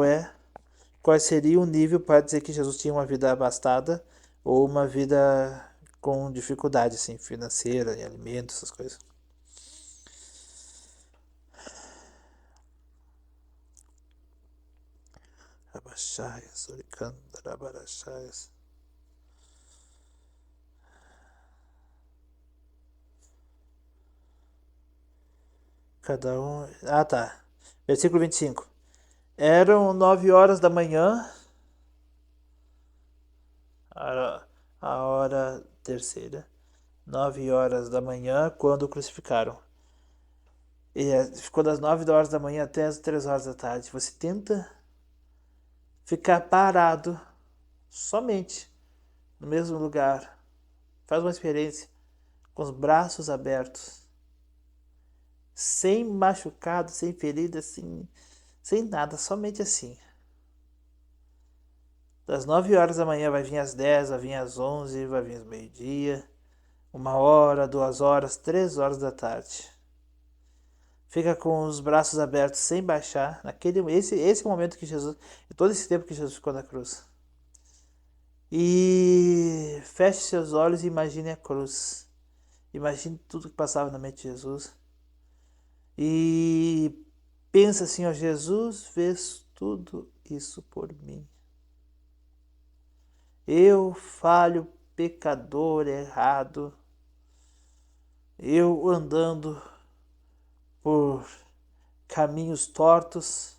seria o nível para dizer que Jesus tinha uma vida abastada ou uma vida com dificuldade assim, financeira, em alimentos, essas coisas. Abachaias, Oricandarabarachaias. Cada um. Ah, tá. Versículo 25. Eram 9 horas da manhã, a hora terceira. 9 horas da manhã, quando o crucificaram. E ficou das 9 horas da manhã até as 3 horas da tarde. Você tenta ficar parado somente no mesmo lugar. Faz uma experiência com os braços abertos, sem machucado, sem ferida, sem nada, somente assim. Das 9 horas da manhã vai vir às 10, vai vir às 11, vai vir às meio-dia, 1 hora, 2 horas, 3 horas da tarde. Fica com os braços abertos sem baixar, esse momento que Jesus, todo esse tempo que Jesus ficou na cruz. E feche seus olhos e imagine a cruz. Imagine tudo que passava na mente de Jesus. E pensa assim, ó, Jesus fez tudo isso por mim. Eu, falho, pecador, errado, eu andando por caminhos tortos,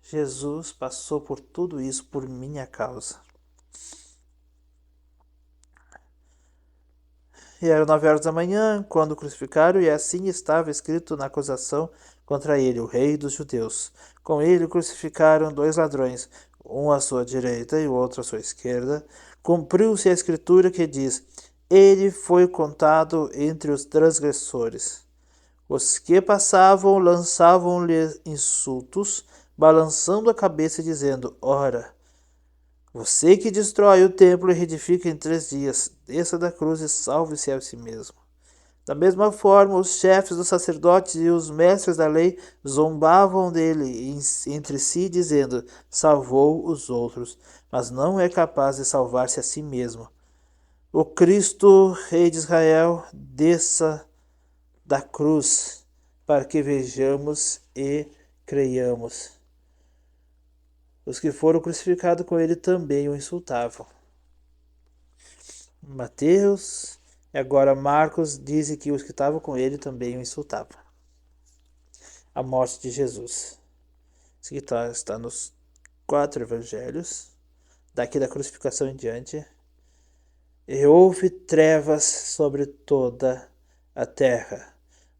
Jesus passou por tudo isso por minha causa. E eram 9 horas da manhã, quando o crucificaram, e assim estava escrito na acusação contra ele, o rei dos judeus. Com ele crucificaram 2 ladrões, um à sua direita e o outro à sua esquerda. Cumpriu-se a escritura que diz: ele foi contado entre os transgressores. Os que passavam lançavam-lhe insultos, balançando a cabeça e dizendo: ora, você que destrói o templo e reedifica em 3 dias, desça da cruz e salve-se a si mesmo. Da mesma forma, os chefes dos sacerdotes e os mestres da lei zombavam dele entre si, dizendo: salvou os outros, mas não é capaz de salvar-se a si mesmo. O Cristo, Rei de Israel, desça da cruz, para que vejamos e creiamos. Os que foram crucificados com ele também o insultavam. Mateus e agora Marcos dizem que os que estavam com ele também o insultavam. A morte de Jesus. Isso aqui está nos 4 evangelhos, daqui da crucificação em diante. E houve trevas sobre toda a terra,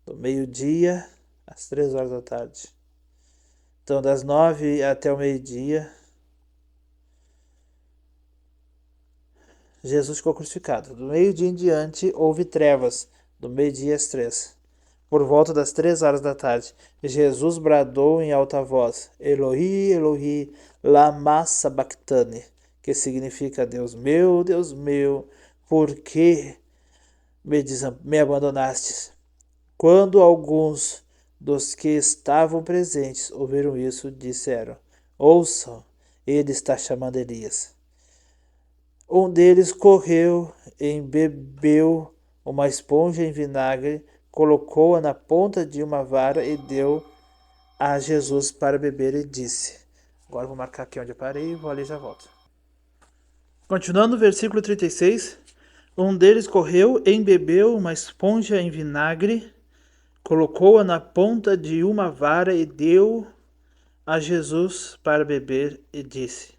do meio-dia às 3 horas da tarde. Então, das 9 até o meio-dia, Jesus ficou crucificado. Do meio-dia em diante, houve trevas, do meio-dia às 3. Por volta das 3 horas da tarde, Jesus bradou em alta voz: Eloi, Eloi, lama sabachthani, que significa Deus meu, por que me abandonastes? Quando alguns dos que estavam presentes ouviram isso, disseram: Ouçam, ele está chamando Elias. Um deles correu, embebeu uma esponja em vinagre, colocou-a na ponta de uma vara e deu a Jesus para beber e disse. Agora vou marcar aqui onde eu parei, vou ali e já volto. Continuando o versículo 36. Um deles correu, embebeu uma esponja em vinagre, colocou-a na ponta de uma vara e deu a Jesus para beber e disse: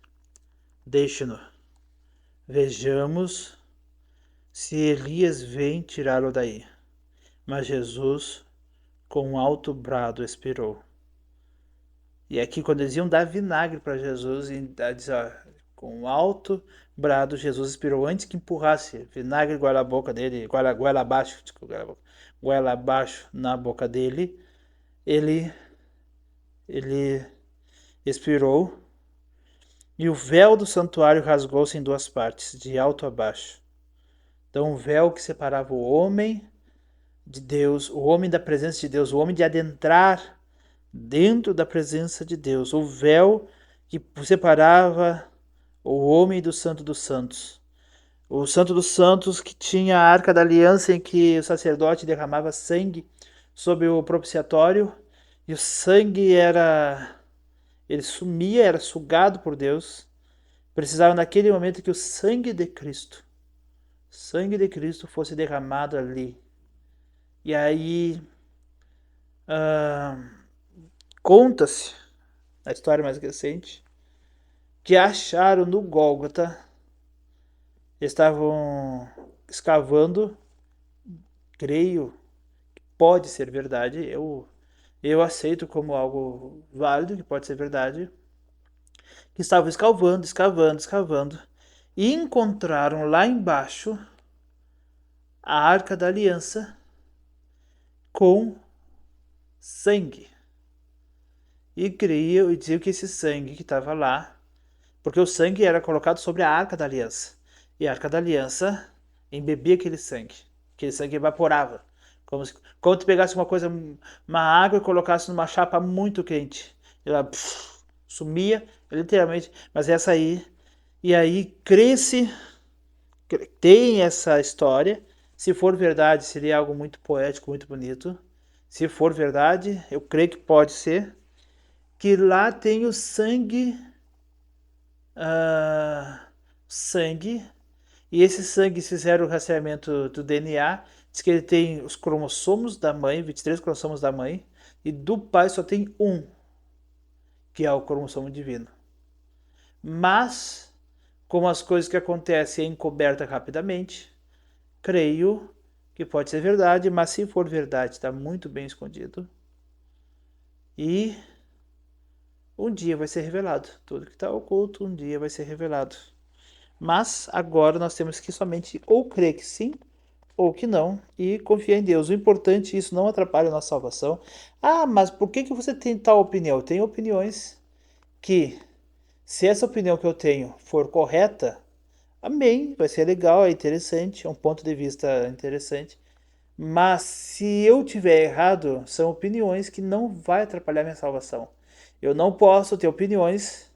Deixe-no. Vejamos se Elias vem tirá-lo daí. Mas Jesus, com um alto brado, expirou. E aqui, quando eles iam dar vinagre para Jesus, com um alto brado, Jesus expirou antes que empurrasse vinagre goela a boca dele, goela abaixo, goela abaixo na boca dele. Ele expirou. E o véu do santuário rasgou-se em duas partes, de alto a baixo. Então, o véu que separava o homem de Deus, o homem da presença de Deus, o homem de adentrar dentro da presença de Deus, o véu que separava o homem do Santo dos Santos. O Santo dos Santos que tinha a Arca da Aliança em que o sacerdote derramava sangue sobre o propiciatório e o sangue ele sumia, era sugado por Deus. Precisava naquele momento que o sangue de Cristo fosse derramado ali. E aí conta-se, na história mais recente, que acharam no Gólgota, estavam escavando, creio, pode ser verdade, eu aceito como algo válido, que pode ser verdade, que estavam escavando, e encontraram lá embaixo a Arca da Aliança com sangue. E criam e diziam que esse sangue que estava lá, porque o sangue era colocado sobre a Arca da Aliança, e a Arca da Aliança embebia aquele sangue evaporava, como tu pegasse uma água e colocasse numa chapa muito quente, ela sumia, literalmente, mas essa aí, e aí cresce, tem essa história, se for verdade seria algo muito poético, muito bonito, se for verdade, eu creio que pode ser, que lá tem o sangue, e esse sangue, se fizeram o rastreamento do DNA, diz que ele tem os cromossomos da mãe, 23 cromossomos da mãe, e do pai só tem um, que é o cromossomo divino. Mas, como as coisas que acontecem é encoberta rapidamente, creio que pode ser verdade, mas se for verdade, está muito bem escondido. E um dia vai ser revelado. Tudo que está oculto, um dia vai ser revelado. Mas agora nós temos que somente ou crer que sim, ou que não, e confiar em Deus. O importante é isso não atrapalha a nossa salvação. Ah, mas por que você tem tal opinião? Eu tenho opiniões que, se essa opinião que eu tenho for correta, amém, vai ser legal, é interessante, é um ponto de vista interessante. Mas se eu tiver errado, são opiniões que não vai atrapalhar minha salvação. Eu não posso ter opiniões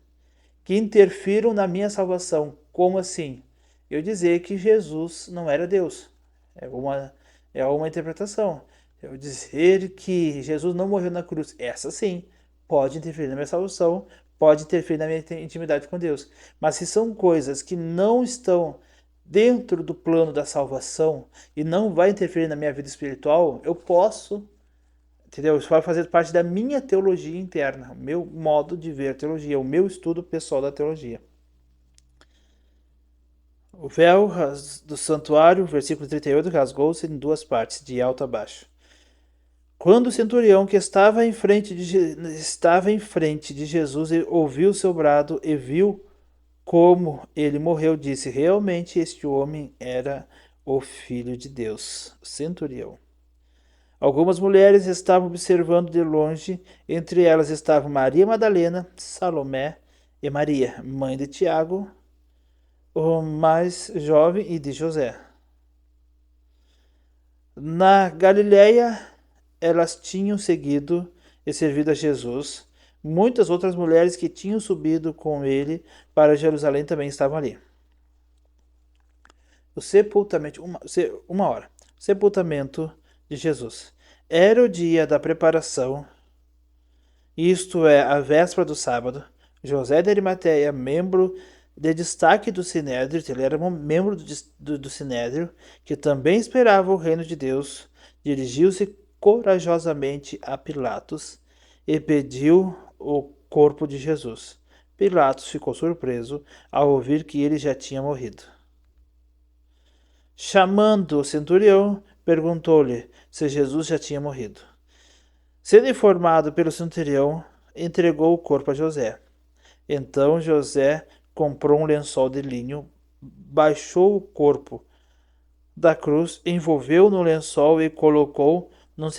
que interfiram na minha salvação. Como assim? Eu dizer que Jesus não era Deus. É uma interpretação. Eu dizer que Jesus não morreu na cruz. Essa sim pode interferir na minha salvação, pode interferir na minha intimidade com Deus. Mas se são coisas que não estão dentro do plano da salvação e não vai interferir na minha vida espiritual, eu posso, entendeu? Isso vai fazer parte da minha teologia interna, o meu modo de ver a teologia, o meu estudo pessoal da teologia. O véu do santuário, versículo 38, rasgou-se em duas partes, de alto a baixo. Quando o centurião que estava em frente de Jesus ouviu seu brado e viu como ele morreu, disse: realmente este homem era o Filho de Deus. O centurião. Algumas mulheres estavam observando de longe, entre elas estavam Maria Madalena, Salomé e Maria, mãe de Tiago, o mais jovem, e de José. Na Galiléia, elas tinham seguido e servido a Jesus. Muitas outras mulheres que tinham subido com ele para Jerusalém também estavam ali. O sepultamento, uma hora. O sepultamento de Jesus. Era o dia da preparação, isto é, a véspera do sábado. José de Arimateia, membro de destaque do Sinédrio, ele era um membro do Sinédrio, que também esperava o reino de Deus, dirigiu-se corajosamente a Pilatos e pediu o corpo de Jesus. Pilatos ficou surpreso ao ouvir que ele já tinha morrido. Chamando o centurião, perguntou-lhe se Jesus já tinha morrido. Sendo informado pelo centurião, entregou o corpo a José. Então José comprou um lençol de linho, baixou o corpo da cruz, envolveu no lençol e colocou num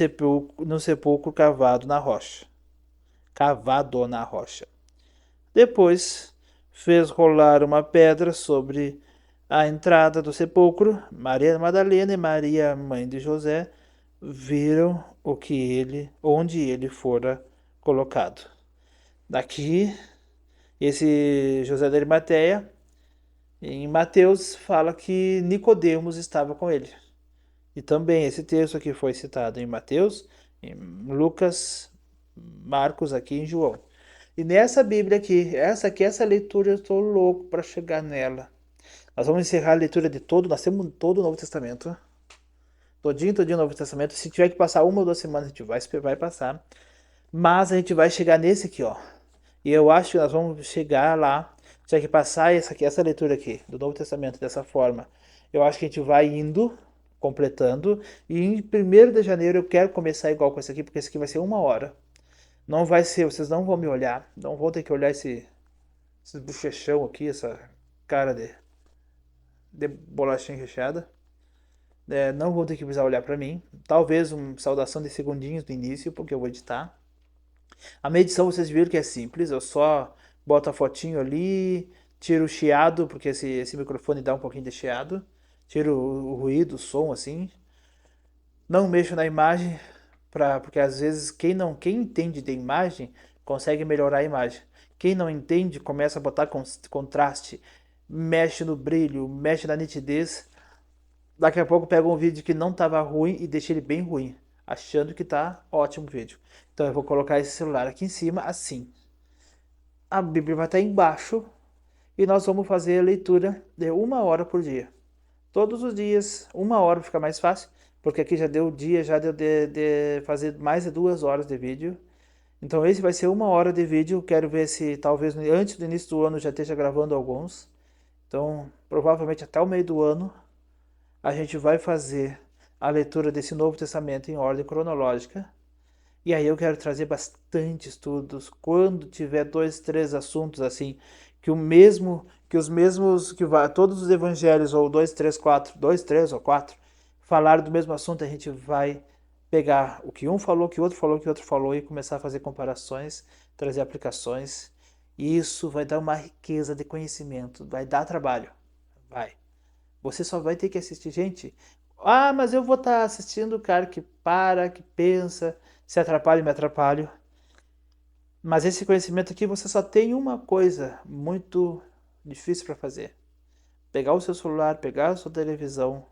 sepulcro cavado na rocha. Depois fez rolar uma pedra sobre a entrada do sepulcro. Maria Madalena e Maria, mãe de José, viram onde ele fora colocado. Daqui, esse José de Arimateia, em Mateus, fala que Nicodemos estava com ele. E também esse texto aqui foi citado em Mateus, em Lucas, Marcos, aqui em João. E nessa Bíblia aqui, essa leitura, eu estou louco para chegar nela. Nós vamos encerrar a leitura de todo, nós temos todo o Novo Testamento. Todinho o Novo Testamento. Se tiver que passar 1 ou 2 semanas, a gente vai passar. Mas a gente vai chegar nesse aqui, ó. E eu acho que nós vamos chegar lá. Se tiver que passar essa leitura aqui, do Novo Testamento, dessa forma. Eu acho que a gente vai indo, completando. E em 1º de janeiro eu quero começar igual com esse aqui, porque esse aqui vai ser 1 hora. Não vai ser, vocês não vão me olhar. Não vão ter que olhar esse bochechão aqui, essa cara de bolachinha recheada. Não vou ter que precisar olhar para mim. Talvez uma saudação de segundinhos no início, porque eu vou editar. A medição vocês viram que é simples. Eu só boto a fotinho ali, tiro o chiado, porque esse microfone dá um pouquinho de chiado. Tiro o ruído, o som assim. Não mexo na imagem, porque às vezes quem entende de imagem consegue melhorar a imagem. Quem não entende começa a botar contraste, mexe no brilho, mexe na nitidez. Daqui a pouco pega um vídeo que não estava ruim e deixa ele bem ruim, achando que está ótimo o vídeo. Então eu vou colocar esse celular aqui em cima, assim. A Bíblia vai estar embaixo e nós vamos fazer a leitura de 1 hora por dia. Todos os dias, 1 hora fica mais fácil, porque aqui já deu o dia, já deu de fazer mais de 2 horas de vídeo. Então esse vai ser 1 hora de vídeo. Quero ver se talvez antes do início do ano já esteja gravando alguns. Então provavelmente até o meio do ano a gente vai fazer a leitura desse Novo Testamento em ordem cronológica. E aí eu quero trazer bastante estudos. Quando tiver 2, 3 assuntos assim, todos os evangelhos, ou 2, 3 ou 4, falaram do mesmo assunto, a gente vai pegar o que um falou, que o outro falou, que o outro falou, e começar a fazer comparações, trazer aplicações. E isso vai dar uma riqueza de conhecimento, vai dar trabalho. Vai. Você só vai ter que assistir. Gente, mas eu vou estar assistindo o cara que para, que pensa, se atrapalha e me atrapalho. Mas esse conhecimento aqui você só tem uma coisa muito difícil para fazer. Pegar o seu celular, pegar a sua televisão,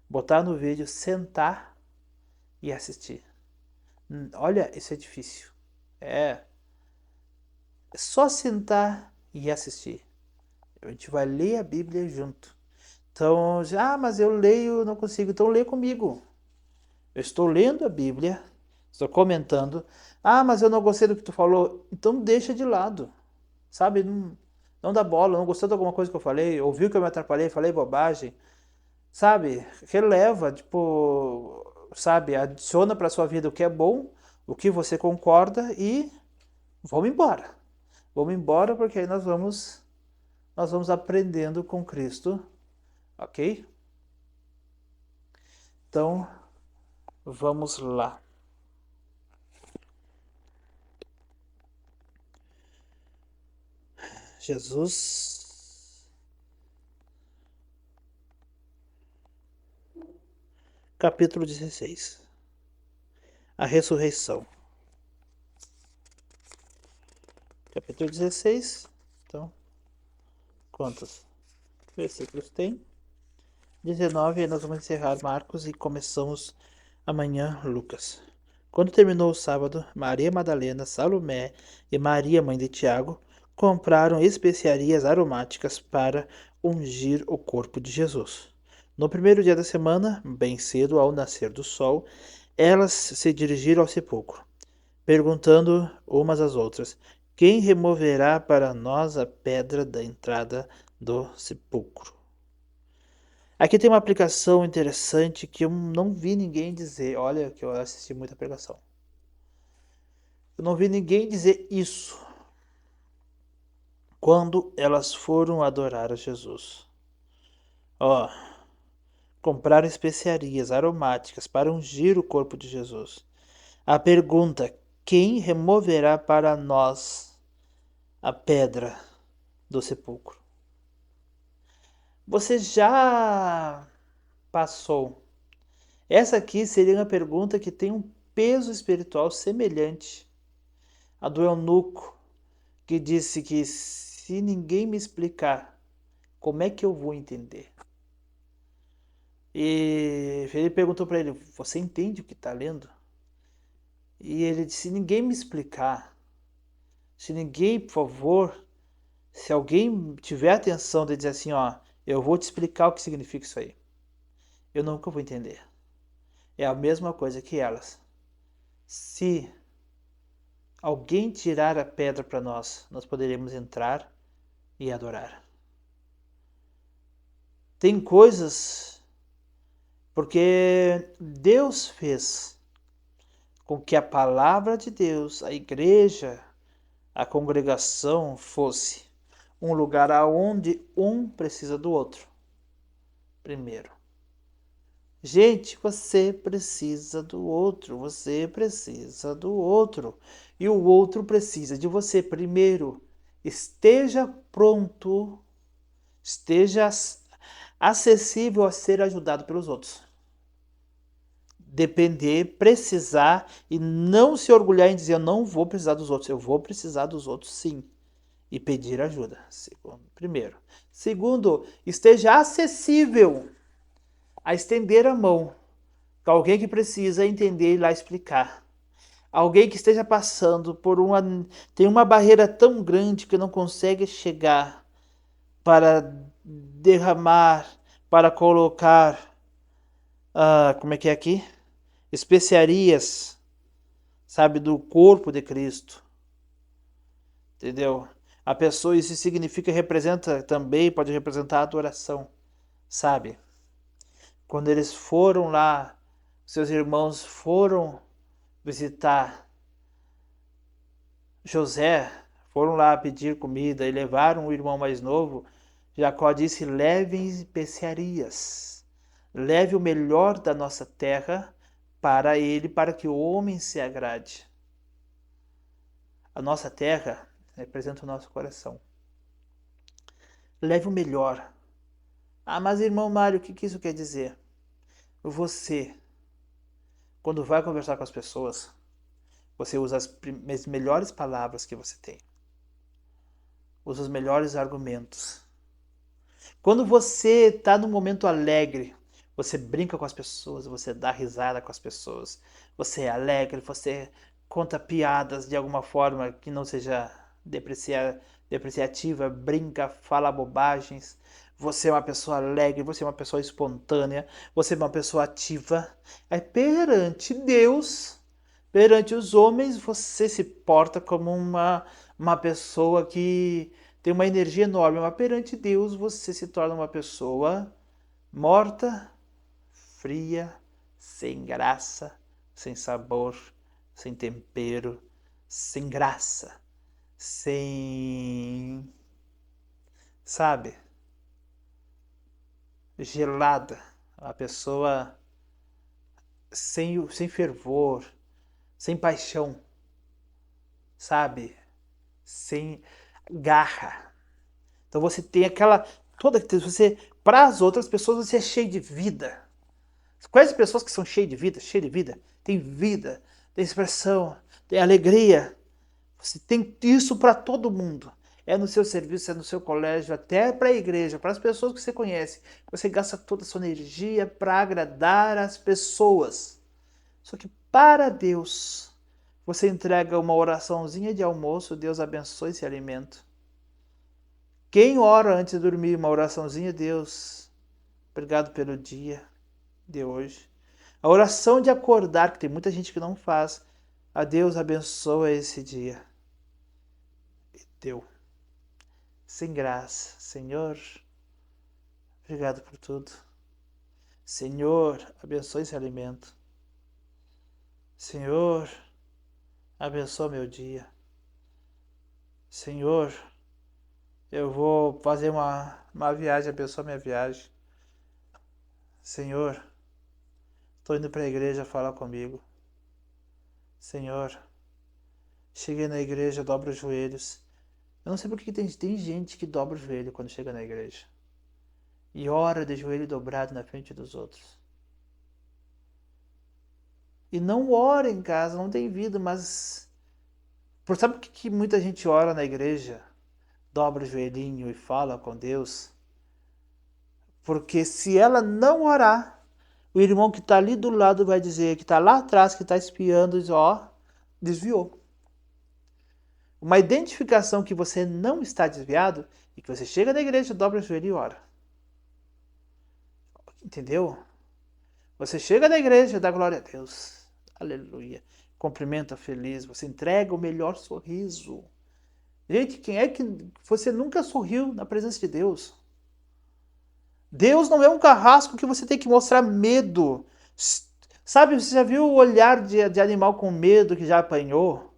botar no vídeo, sentar e assistir. Olha, isso é difícil. É só sentar e assistir. A gente vai ler a Bíblia junto. Então, mas eu leio, não consigo. Então, lê comigo. Eu estou lendo a Bíblia, estou comentando. Mas eu não gostei do que tu falou. Então, deixa de lado. Sabe? Não dá bola. Não gostou de alguma coisa que eu falei? Ouviu que eu me atrapalhei, falei bobagem? Sabe? Releva, sabe? Adiciona para sua vida o que é bom, o que você concorda e vamos embora. Vamos embora porque aí nós vamos aprendendo com Cristo. Ok? Então, Vamos lá. Jesus, capítulo 16. A ressurreição. Capítulo 16. Então, quantos versículos tem? 19, e nós vamos encerrar Marcos e começamos amanhã Lucas. Quando terminou o sábado, Maria Madalena, Salomé e Maria, mãe de Tiago, compraram especiarias aromáticas para ungir o corpo de Jesus. No primeiro dia da semana, bem cedo ao nascer do sol, elas se dirigiram ao sepulcro, perguntando umas às outras: quem removerá para nós a pedra da entrada do sepulcro? Aqui tem uma aplicação interessante que eu não vi ninguém dizer. Olha, que eu assisti muita pregação. Eu não vi ninguém dizer isso quando elas foram adorar a Jesus. Ó, compraram especiarias aromáticas para ungir o corpo de Jesus. A pergunta: quem removerá para nós a pedra do sepulcro? Você já passou? Essa aqui seria uma pergunta que tem um peso espiritual semelhante à do eunuco, que disse que se ninguém me explicar, como é que eu vou entender? E ele perguntou para ele: você entende o que está lendo? E ele disse: se ninguém me explicar, se ninguém, por favor, se alguém tiver atenção de dizer assim, ó, eu vou te explicar o que significa isso aí, eu nunca vou entender. É a mesma coisa que elas. Se alguém tirar a pedra para nós, nós poderemos entrar e adorar. Tem coisas porque Deus fez com que a palavra de Deus, a igreja, a congregação fosse um lugar aonde um precisa do outro. Primeiro. Gente, você precisa do outro, você precisa do outro. E o outro precisa de você. Primeiro, esteja pronto, esteja acessível a ser ajudado pelos outros. Depender, precisar e não se orgulhar em dizer eu não vou precisar dos outros. Eu vou precisar dos outros sim. E pedir ajuda. Primeiro. Segundo, esteja acessível a estender a mão para alguém que precisa entender e lá explicar. Alguém que esteja passando por tem uma barreira tão grande que não consegue chegar para derramar, para colocar, como é que é aqui? Especiarias, sabe, do corpo de Cristo. Entendeu? A pessoa, isso significa, representa também, pode representar a adoração, sabe? Quando eles foram lá, seus irmãos foram visitar José, foram lá pedir comida e levaram o irmão mais novo. Jacó disse: levem especiarias, leve o melhor da nossa terra para ele, para que o homem se agrade. A nossa terra representa o nosso coração. Leve o melhor. Ah, mas irmão Mário, o que isso quer dizer? Você, quando vai conversar com as pessoas, você usa as melhores palavras que você tem. Usa os melhores argumentos. Quando você está num momento alegre, você brinca com as pessoas, você dá risada com as pessoas, você é alegre, você conta piadas de alguma forma que não seja depreciativa, brinca, fala bobagens. Você é uma pessoa alegre, você é uma pessoa espontânea, você é uma pessoa ativa. É perante Deus, perante os homens, você se porta como uma pessoa que tem uma energia enorme, mas perante Deus você se torna uma pessoa morta, fria, sem graça, sem sabor, sem tempero, sem graça, sem, sabe, gelada. A pessoa sem fervor, sem paixão, sabe? Sem garra. Então você tem aquela toda você para as outras pessoas você é cheio de vida. Quais pessoas que são cheias de vida, tem vida, tem expressão, tem alegria. Você tem isso para todo mundo. É no seu serviço, é no seu colégio, até para a igreja, para as pessoas que você conhece. Você gasta toda a sua energia para agradar as pessoas. Só que para Deus, você entrega uma oraçãozinha de almoço, Deus abençoe esse alimento. Quem ora antes de dormir, uma oraçãozinha, Deus, obrigado pelo dia de hoje. A oração de acordar, que tem muita gente que não faz. A Deus abençoa esse dia. E deu. Sem graça. Senhor, obrigado por tudo. Senhor, abençoe esse alimento. Senhor, abençoa meu dia. Senhor, eu vou fazer uma viagem, abençoa minha viagem. Senhor, estou indo para a igreja falar comigo. Senhor, cheguei na igreja, dobro os joelhos. Eu não sei porque tem gente que dobra o joelho quando chega na igreja. E ora de joelho dobrado na frente dos outros. E não ora em casa, não tem vida, mas... Sabe por que muita gente ora na igreja? Dobra o joelhinho e fala com Deus? Porque se ela não orar, o irmão que está ali do lado vai dizer, que está lá atrás, que está espiando, diz, ó, desviou. Uma identificação que você não está desviado e que você chega na igreja, dobra o joelho e ora. Entendeu? Você chega na igreja, dá glória a Deus. Aleluia. Cumprimenta feliz, você entrega o melhor sorriso. Gente, quem é que você nunca sorriu na presença de Deus? Deus não é um carrasco que você tem que mostrar medo. Sabe, você já viu o olhar de animal com medo que já apanhou?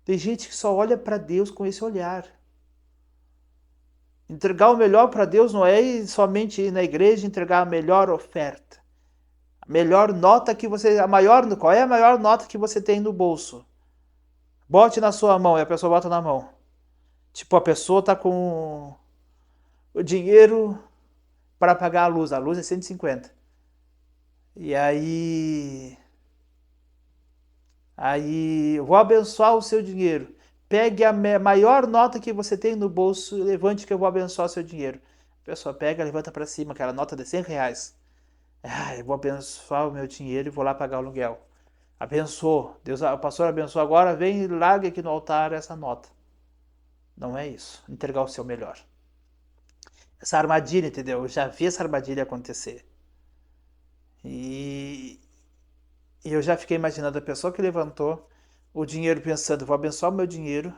Tem gente que só olha para Deus com esse olhar. Entregar o melhor para Deus não é somente ir na igreja e entregar a melhor oferta. A melhor nota que você... Qual é a maior nota que você tem no bolso? Bote na sua mão e a pessoa bota na mão. Tipo, a pessoa tá com o dinheiro para pagar a luz. A luz é 150. E aí eu vou abençoar o seu dinheiro. Pegue a maior nota que você tem no bolso e levante que eu vou abençoar o seu dinheiro. A pessoa pega, levanta para cima, aquela nota de 100 reais. Eu vou abençoar o meu dinheiro e vou lá pagar o aluguel. Abençoou. Deus, o pastor abençoou agora, vem e larga aqui no altar essa nota. Não é isso. Entregar o seu melhor. Essa armadilha, entendeu? Eu já vi essa armadilha acontecer. E eu já fiquei imaginando a pessoa que levantou o dinheiro pensando, vou abençoar o meu dinheiro,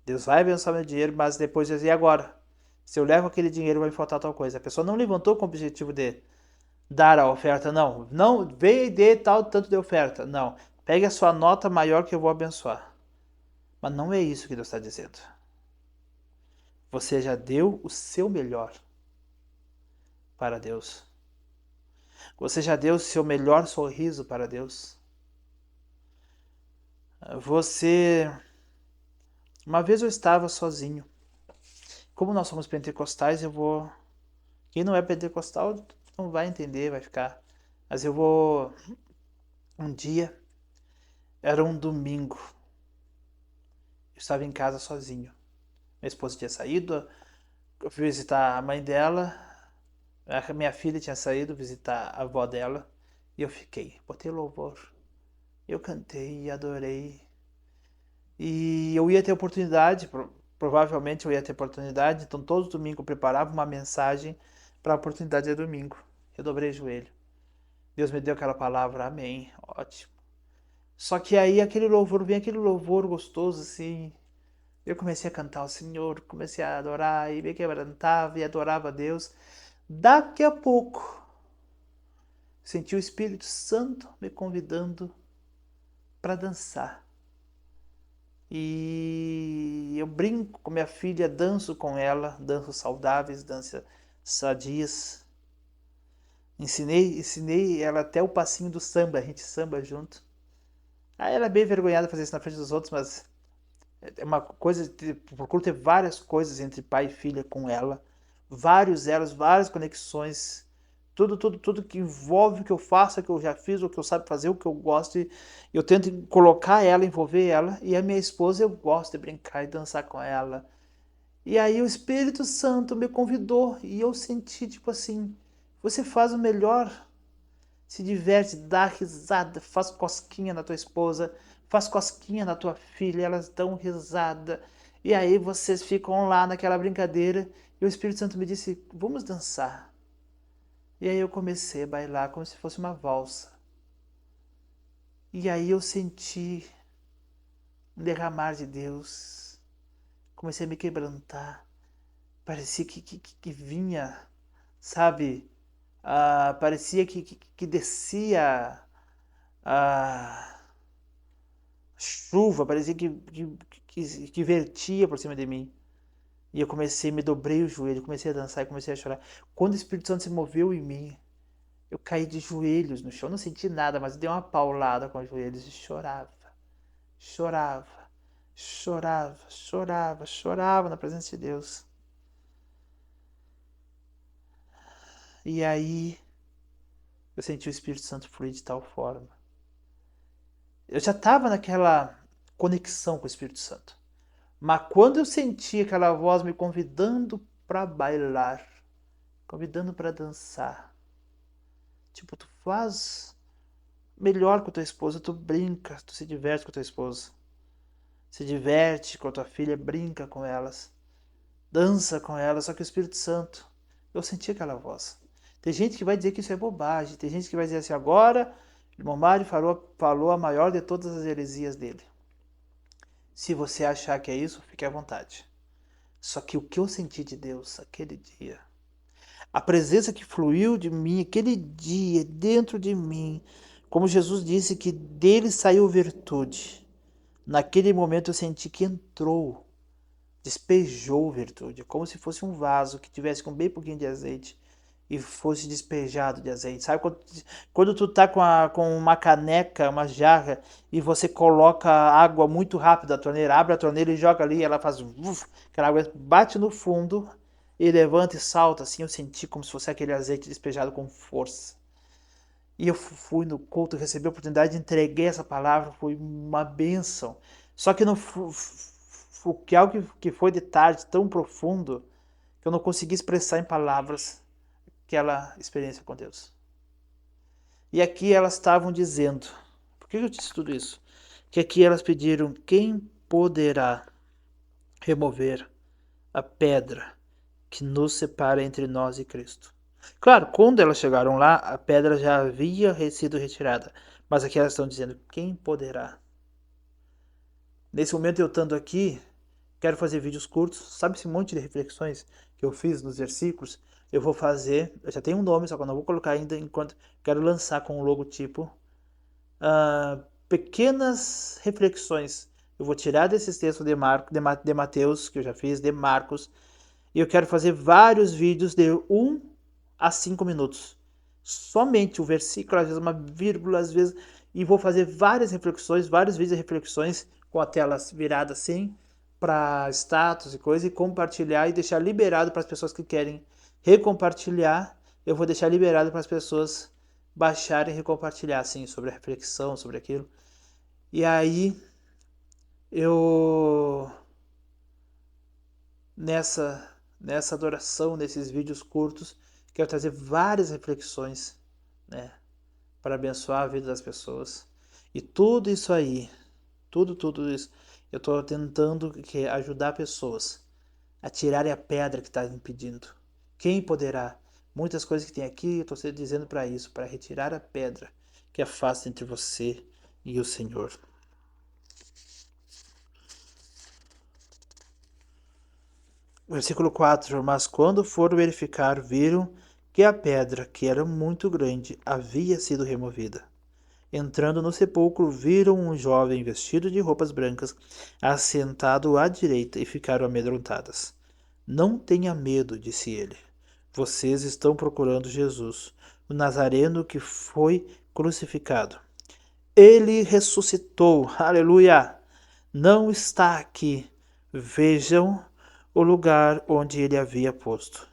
Deus vai abençoar meu dinheiro, mas depois e agora? Se eu levo aquele dinheiro vai me faltar tal coisa. A pessoa não levantou com o objetivo de dar a oferta, não. Não, veio e dê tal tanto de oferta. Não, pegue a sua nota maior que eu vou abençoar. Mas não é isso que Deus está dizendo. Você já deu o seu melhor para Deus. Você já deu o seu melhor sorriso para Deus. Uma vez eu estava sozinho. Como nós somos pentecostais, quem não é pentecostal não vai entender, vai ficar. Mas um dia, era um domingo. Eu estava em casa sozinho. Minha esposa tinha saído, eu fui visitar a mãe dela, a minha filha tinha saído visitar a avó dela, e eu fiquei. Botei louvor, eu cantei e adorei. E eu ia ter oportunidade, provavelmente eu ia ter oportunidade, então todo domingo eu preparava uma mensagem para a oportunidade de domingo. Eu dobrei o joelho. Deus me deu aquela palavra, amém, ótimo. Só que aí aquele louvor gostoso assim. Eu comecei a cantar ao Senhor, comecei a adorar e me quebrantava e adorava a Deus. Daqui a pouco, senti o Espírito Santo me convidando para dançar. E eu brinco com minha filha, danço com ela, danço saudáveis, danço sadias. Ensinei ela até o passinho do samba, a gente samba junto. Aí ela é bem vergonhada de fazer isso na frente dos outros, mas é uma coisa, procuro ter várias coisas entre pai e filha com ela, vários elos, várias conexões, tudo que envolve o que eu faço, o que eu já fiz, o que eu sabe fazer, o que eu gosto, e eu tento colocar ela, envolver ela, e a minha esposa eu gosto de brincar e dançar com ela. E aí o Espírito Santo me convidou e eu senti tipo assim, você faz o melhor, se diverte, dá risada, faz cosquinha na tua esposa, faz cosquinha na tua filha, elas dão risada. E aí vocês ficam lá naquela brincadeira e o Espírito Santo me disse: "Vamos dançar". E aí eu comecei a bailar como se fosse uma valsa. E aí eu senti um derramar de Deus. Comecei a me quebrantar. Parecia que vinha, sabe? Parecia que descia a chuva, parecia que vertia por cima de mim. E eu comecei, me dobrei o joelho, comecei a dançar e comecei a chorar. Quando o Espírito Santo se moveu em mim, eu caí de joelhos no chão. Não senti nada, mas dei uma paulada com os joelhos e chorava, chorava, chorava, chorava, chorava na presença de Deus. E aí eu senti o Espírito Santo fluir de tal forma. Eu já estava naquela conexão com o Espírito Santo. Mas quando eu senti aquela voz me convidando para bailar, convidando para dançar, tipo, tu faz melhor com a tua esposa, tu brinca, tu se diverte com a tua esposa, se diverte com a tua filha, brinca com elas, dança com elas, só que o Espírito Santo, eu senti aquela voz. Tem gente que vai dizer que isso é bobagem, tem gente que vai dizer assim, agora, o irmão Mário falou a maior de todas as heresias dele. Se você achar que é isso, fique à vontade. Só que o que eu senti de Deus aquele dia, a presença que fluiu de mim aquele dia dentro de mim, como Jesus disse que dele saiu virtude. Naquele momento eu senti que entrou, despejou virtude, como se fosse um vaso que tivesse com bem pouquinho de azeite e fosse despejado de azeite. Sabe quando tu tá com uma caneca, uma jarra, e você coloca água muito rápido da torneira, abre a torneira e joga ali, e ela faz uf, aquela água bate no fundo e levanta e salta, assim eu senti como se fosse aquele azeite despejado com força. E eu fui no culto, recebi a oportunidade, entreguei essa palavra, foi uma bênção. Só que não que algo que foi de tarde tão profundo que eu não consegui expressar em palavras aquela experiência com Deus. E aqui elas estavam dizendo, por que eu disse tudo isso? Que aqui elas pediram, quem poderá remover a pedra que nos separa entre nós e Cristo? Claro, quando elas chegaram lá, a pedra já havia sido retirada, mas aqui elas estão dizendo, quem poderá? Nesse momento eu estando aqui, quero fazer vídeos curtos, sabe esse monte de reflexões que eu fiz nos versículos? Eu vou fazer, eu já tenho um nome, só que eu não vou colocar ainda enquanto quero lançar com um logotipo. Pequenas reflexões. Eu vou tirar desses textos de Mateus, que eu já fiz, de Marcos, e eu quero fazer vários vídeos de 1 a 5 minutos. Somente o versículo, às vezes uma vírgula, às vezes, e vou fazer várias reflexões, vários vídeos de reflexões com a tela virada assim, para status e coisa, e compartilhar e deixar liberado para as pessoas que querem recompartilhar. Eu vou deixar liberado para as pessoas baixarem e recompartilhar, assim, sobre a reflexão, sobre aquilo. E aí, eu, nessa adoração, nesses vídeos curtos, quero trazer várias reflexões, né, para abençoar a vida das pessoas. E tudo isso aí, tudo isso, eu estou tentando ajudar pessoas a tirarem a pedra que está impedindo. Quem poderá? Muitas coisas que tem aqui, eu estou dizendo para isso, para retirar a pedra que afasta entre você e o Senhor. Versículo 4. Mas quando foram verificar, viram que a pedra, que era muito grande, havia sido removida. Entrando no sepulcro, viram um jovem vestido de roupas brancas, assentado à direita, e ficaram amedrontadas. Não tenha medo, disse ele. Vocês estão procurando Jesus, o Nazareno que foi crucificado. Ele ressuscitou, aleluia! Não está aqui. Vejam o lugar onde ele havia posto.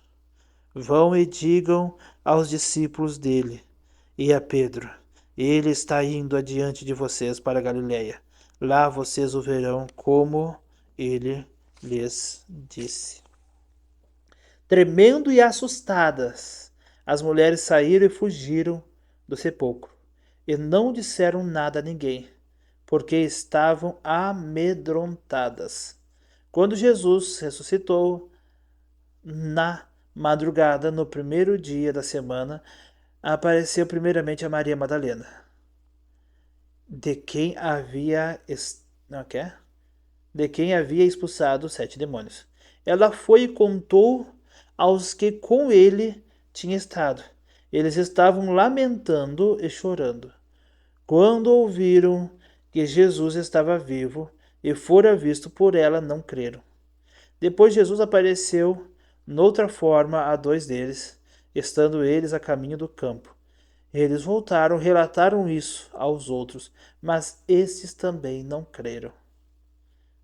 Vão e digam aos discípulos dele e a Pedro: ele está indo adiante de vocês para Galiléia. Lá vocês o verão como ele lhes disse. Tremendo e assustadas, as mulheres saíram e fugiram do sepulcro, e não disseram nada a ninguém, porque estavam amedrontadas. Quando Jesus ressuscitou, na madrugada, no primeiro dia da semana, apareceu primeiramente a Maria Madalena, de quem havia expulsado 7 demônios. Ela foi e contou aos que com ele tinham estado. Eles estavam lamentando e chorando. Quando ouviram que Jesus estava vivo e fora visto por ela, não creram. Depois Jesus apareceu noutra forma a 2 deles, estando eles a caminho do campo. Eles voltaram, relataram isso aos outros, mas esses também não creram.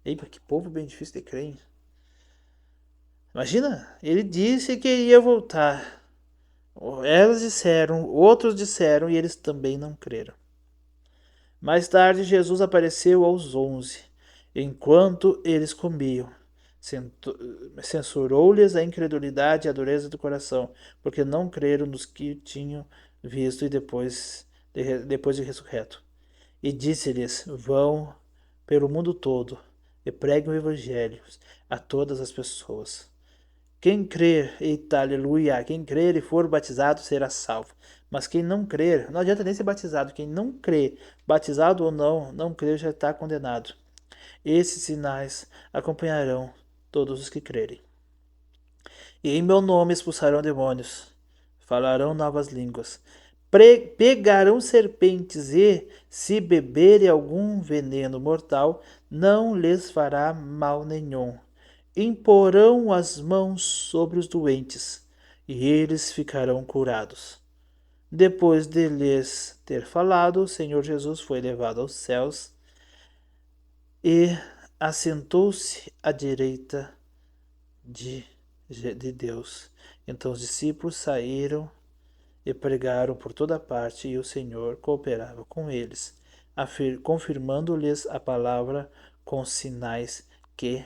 Eita, que povo bem difícil de crer, hein? Imagina, ele disse que ia voltar. Elas disseram, outros disseram e eles também não creram. Mais tarde, Jesus apareceu aos 11, enquanto eles comiam. Censurou-lhes a incredulidade e a dureza do coração, porque não creram nos que tinham visto e depois de ressurreto. E disse-lhes: vão pelo mundo todo e preguem o evangelho a todas as pessoas. Quem crer, eita, aleluia, quem crer e for batizado será salvo. Mas quem não crer, não adianta nem ser batizado. Quem não crer, batizado ou não, não crer já está condenado. Esses sinais acompanharão todos os que crerem. E em meu nome expulsarão demônios, falarão novas línguas, pegarão serpentes e, se beberem algum veneno mortal, não lhes fará mal nenhum. Imporão as mãos sobre os doentes, e eles ficarão curados. Depois de lhes ter falado, o Senhor Jesus foi levado aos céus e assentou-se à direita de Deus. Então os discípulos saíram e pregaram por toda parte, e o Senhor cooperava com eles, confirmando-lhes a palavra com sinais que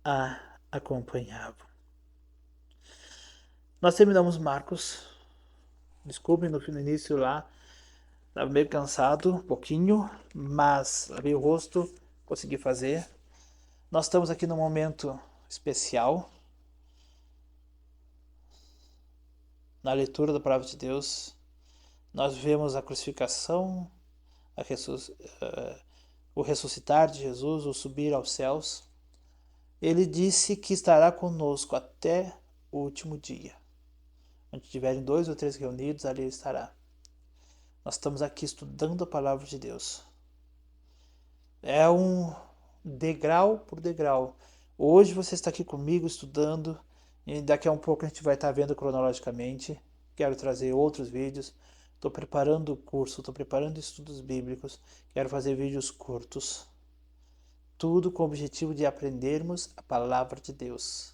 a acompanhavam. Nós terminamos Marcos. Desculpem no início lá, estava meio cansado, um pouquinho, mas abri o rosto, consegui fazer. Nós estamos aqui num momento especial na leitura da palavra de Deus. Nós vemos a crucificação, o ressuscitar de Jesus, o subir aos céus. Ele disse que estará conosco até o último dia. Onde tiverem 2 ou 3 reunidos, ali ele estará. Nós estamos aqui estudando a palavra de Deus. É um degrau por degrau. Hoje você está aqui comigo estudando, e daqui a um pouco a gente vai estar vendo cronologicamente. Quero trazer outros vídeos. Estou preparando o curso, estou preparando estudos bíblicos. Quero fazer vídeos curtos. Tudo com o objetivo de aprendermos a palavra de Deus.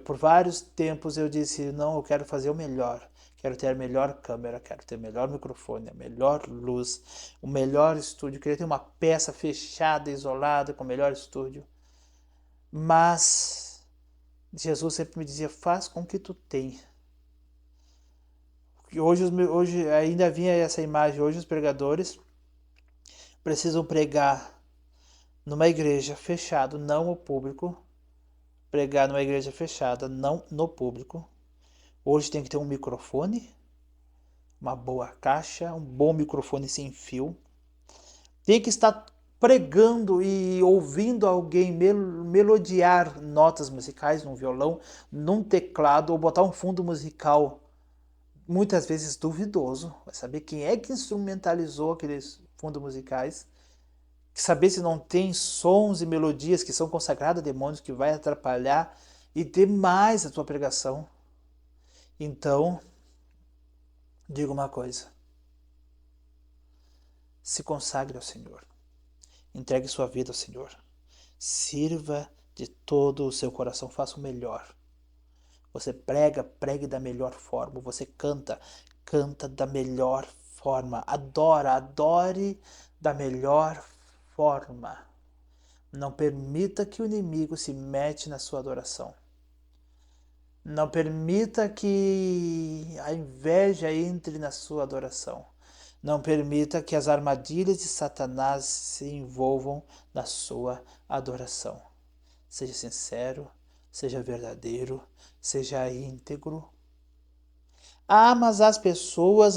Por vários tempos eu disse, não, eu quero fazer o melhor. Quero ter a melhor câmera, quero ter o melhor microfone, a melhor luz, o melhor estúdio. Queria ter uma peça fechada, isolada, com o melhor estúdio. Mas Jesus sempre me dizia, faz com o que tu tem. Hoje ainda vinha essa imagem, hoje os pregadores precisam pregar numa igreja fechada, não ao público. Pregar numa igreja fechada, não no público. Hoje tem que ter um microfone, uma boa caixa, um bom microfone sem fio. Tem que estar pregando e ouvindo alguém melodiar notas musicais num violão, num teclado, ou botar um fundo musical, muitas vezes duvidoso. Vai saber quem é que instrumentalizou aqueles fundos musicais. Saber se não tem sons e melodias que são consagrados a demônios, que vai atrapalhar e demais a tua pregação. Então, Diga uma coisa: se consagre ao Senhor, entregue sua vida ao Senhor, sirva de todo o seu coração, faça o melhor. Você prega, pregue da melhor forma. Você canta, canta da melhor forma. Adora, adore da melhor forma. Não permita que o inimigo se mete na sua adoração. Não permita que a inveja entre na sua adoração. Não permita que as armadilhas de Satanás se envolvam na sua adoração. Seja sincero, seja verdadeiro, seja íntegro. Ah, mas as pessoas,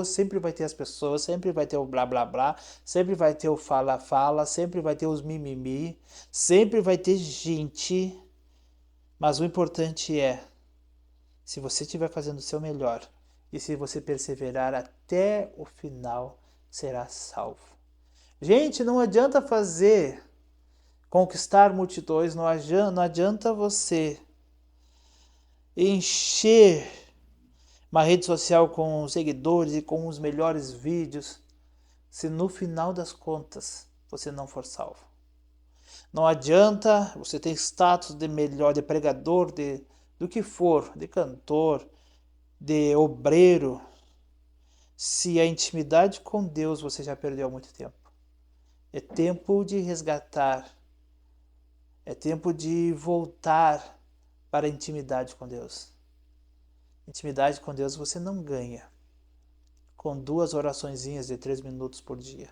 sempre vai ter as pessoas, sempre vai ter o blá blá blá, sempre vai ter o fala fala, sempre vai ter os mimimi, sempre vai ter gente. Mas o importante é, se você estiver fazendo o seu melhor e se você perseverar até o final, será salvo. Gente, não adianta conquistar multidões, não adianta você encher uma rede social com seguidores e com os melhores vídeos, se no final das contas você não for salvo. Não adianta você ter status de melhor, de pregador, do que for, de cantor, de obreiro, se a intimidade com Deus você já perdeu há muito tempo. É tempo de resgatar, é tempo de voltar para a intimidade com Deus. Intimidade com Deus você não ganha com 2 oraçõezinhas de 3 minutos por dia.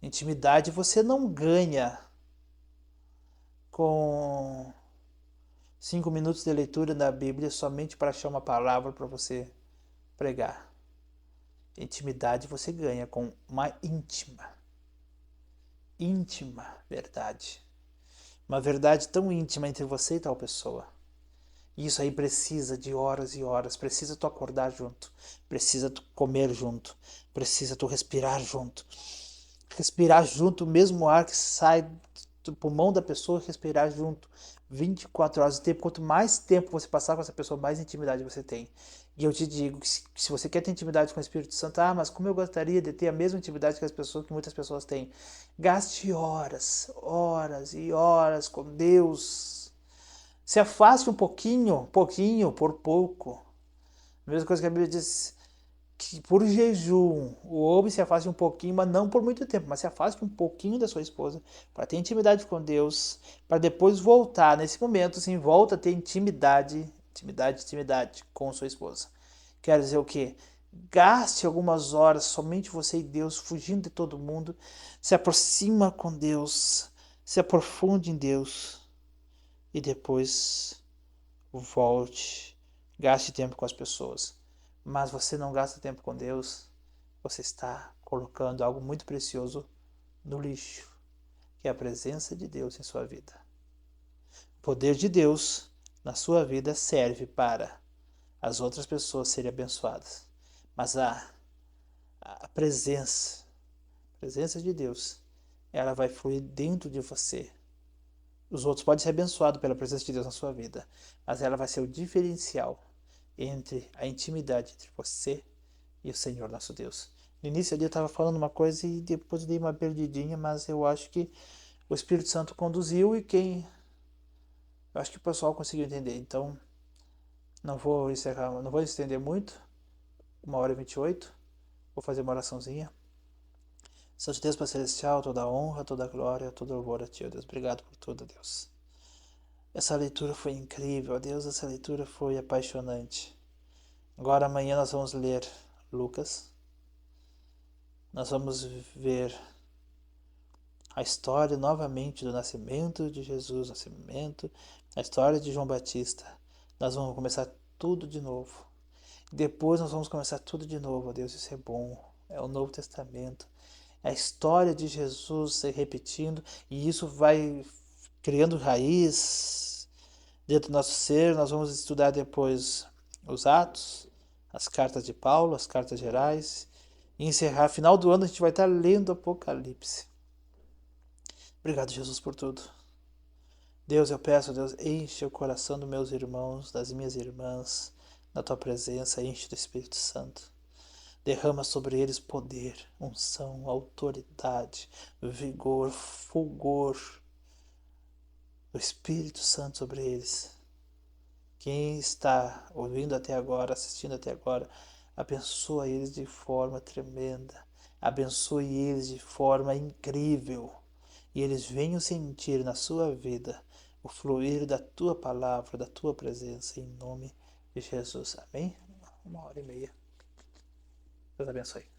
Intimidade você não ganha com 5 minutos de leitura da Bíblia somente para achar uma palavra para você pregar. Intimidade você ganha com uma íntima verdade. Uma verdade tão íntima entre você e tal pessoa. Isso aí precisa de horas e horas, precisa tu acordar junto, precisa tu comer junto, precisa tu respirar junto. Respirar junto o mesmo ar que sai do pulmão da pessoa, respirar junto 24 horas de tempo. Quanto mais tempo você passar com essa pessoa, mais intimidade você tem. E eu te digo que se você quer ter intimidade com o Espírito Santo, mas como eu gostaria de ter a mesma intimidade que muitas pessoas têm. Gaste horas, horas e horas com Deus. Se afaste um pouquinho, por pouco. A mesma coisa que a Bíblia diz, que por jejum o homem se afaste um pouquinho, mas não por muito tempo, mas se afaste um pouquinho da sua esposa para ter intimidade com Deus, para depois voltar. Nesse momento, sim, volta a ter intimidade com sua esposa. Quer dizer o quê? Gaste algumas horas somente você e Deus, fugindo de todo mundo, se aproxima com Deus, se aprofunde em Deus e depois volte, gaste tempo com as pessoas. Mas você não gasta tempo com Deus, você está colocando algo muito precioso no lixo, que é a presença de Deus em sua vida. O poder de Deus na sua vida serve para as outras pessoas serem abençoadas, mas a presença de Deus, ela vai fluir dentro de você. Os outros podem ser abençoados pela presença de Deus na sua vida, mas ela vai ser o diferencial entre a intimidade entre você e o Senhor nosso Deus. No início ali eu estava falando uma coisa e depois dei uma perdidinha, mas eu acho que o Espírito Santo conduziu e eu acho que o pessoal conseguiu entender. Então, não vou encerrar, não vou estender muito, 1h28, vou fazer uma oraçãozinha. Santo Deus Pai Celestial, toda a honra, toda a glória, todo louvor a Ti, ó Deus. Obrigado por tudo, Deus. Essa leitura foi incrível, ó Deus, essa leitura foi apaixonante. Agora amanhã nós vamos ler Lucas. Nós vamos ver a história novamente do nascimento de Jesus, a história de João Batista. Nós vamos começar tudo de novo. Depois nós vamos começar tudo de novo, ó Deus, isso é bom. É o Novo Testamento. É a história de Jesus se repetindo e isso vai criando raiz dentro do nosso ser. Nós vamos estudar depois os Atos, as cartas de Paulo, as cartas gerais. E encerrar, final do ano a gente vai estar lendo Apocalipse. Obrigado, Jesus, por tudo. Deus, eu peço, Deus, enche o coração dos meus irmãos, das minhas irmãs, na tua presença, enche do Espírito Santo. Derrama sobre eles poder, unção, autoridade, vigor, fulgor do Espírito Santo sobre eles. Quem está ouvindo até agora, assistindo até agora, abençoa eles de forma tremenda. Abençoe eles de forma incrível. E eles venham sentir na sua vida o fluir da tua palavra, da tua presença, em nome de Jesus. Amém? 1h30. Deus abençoe.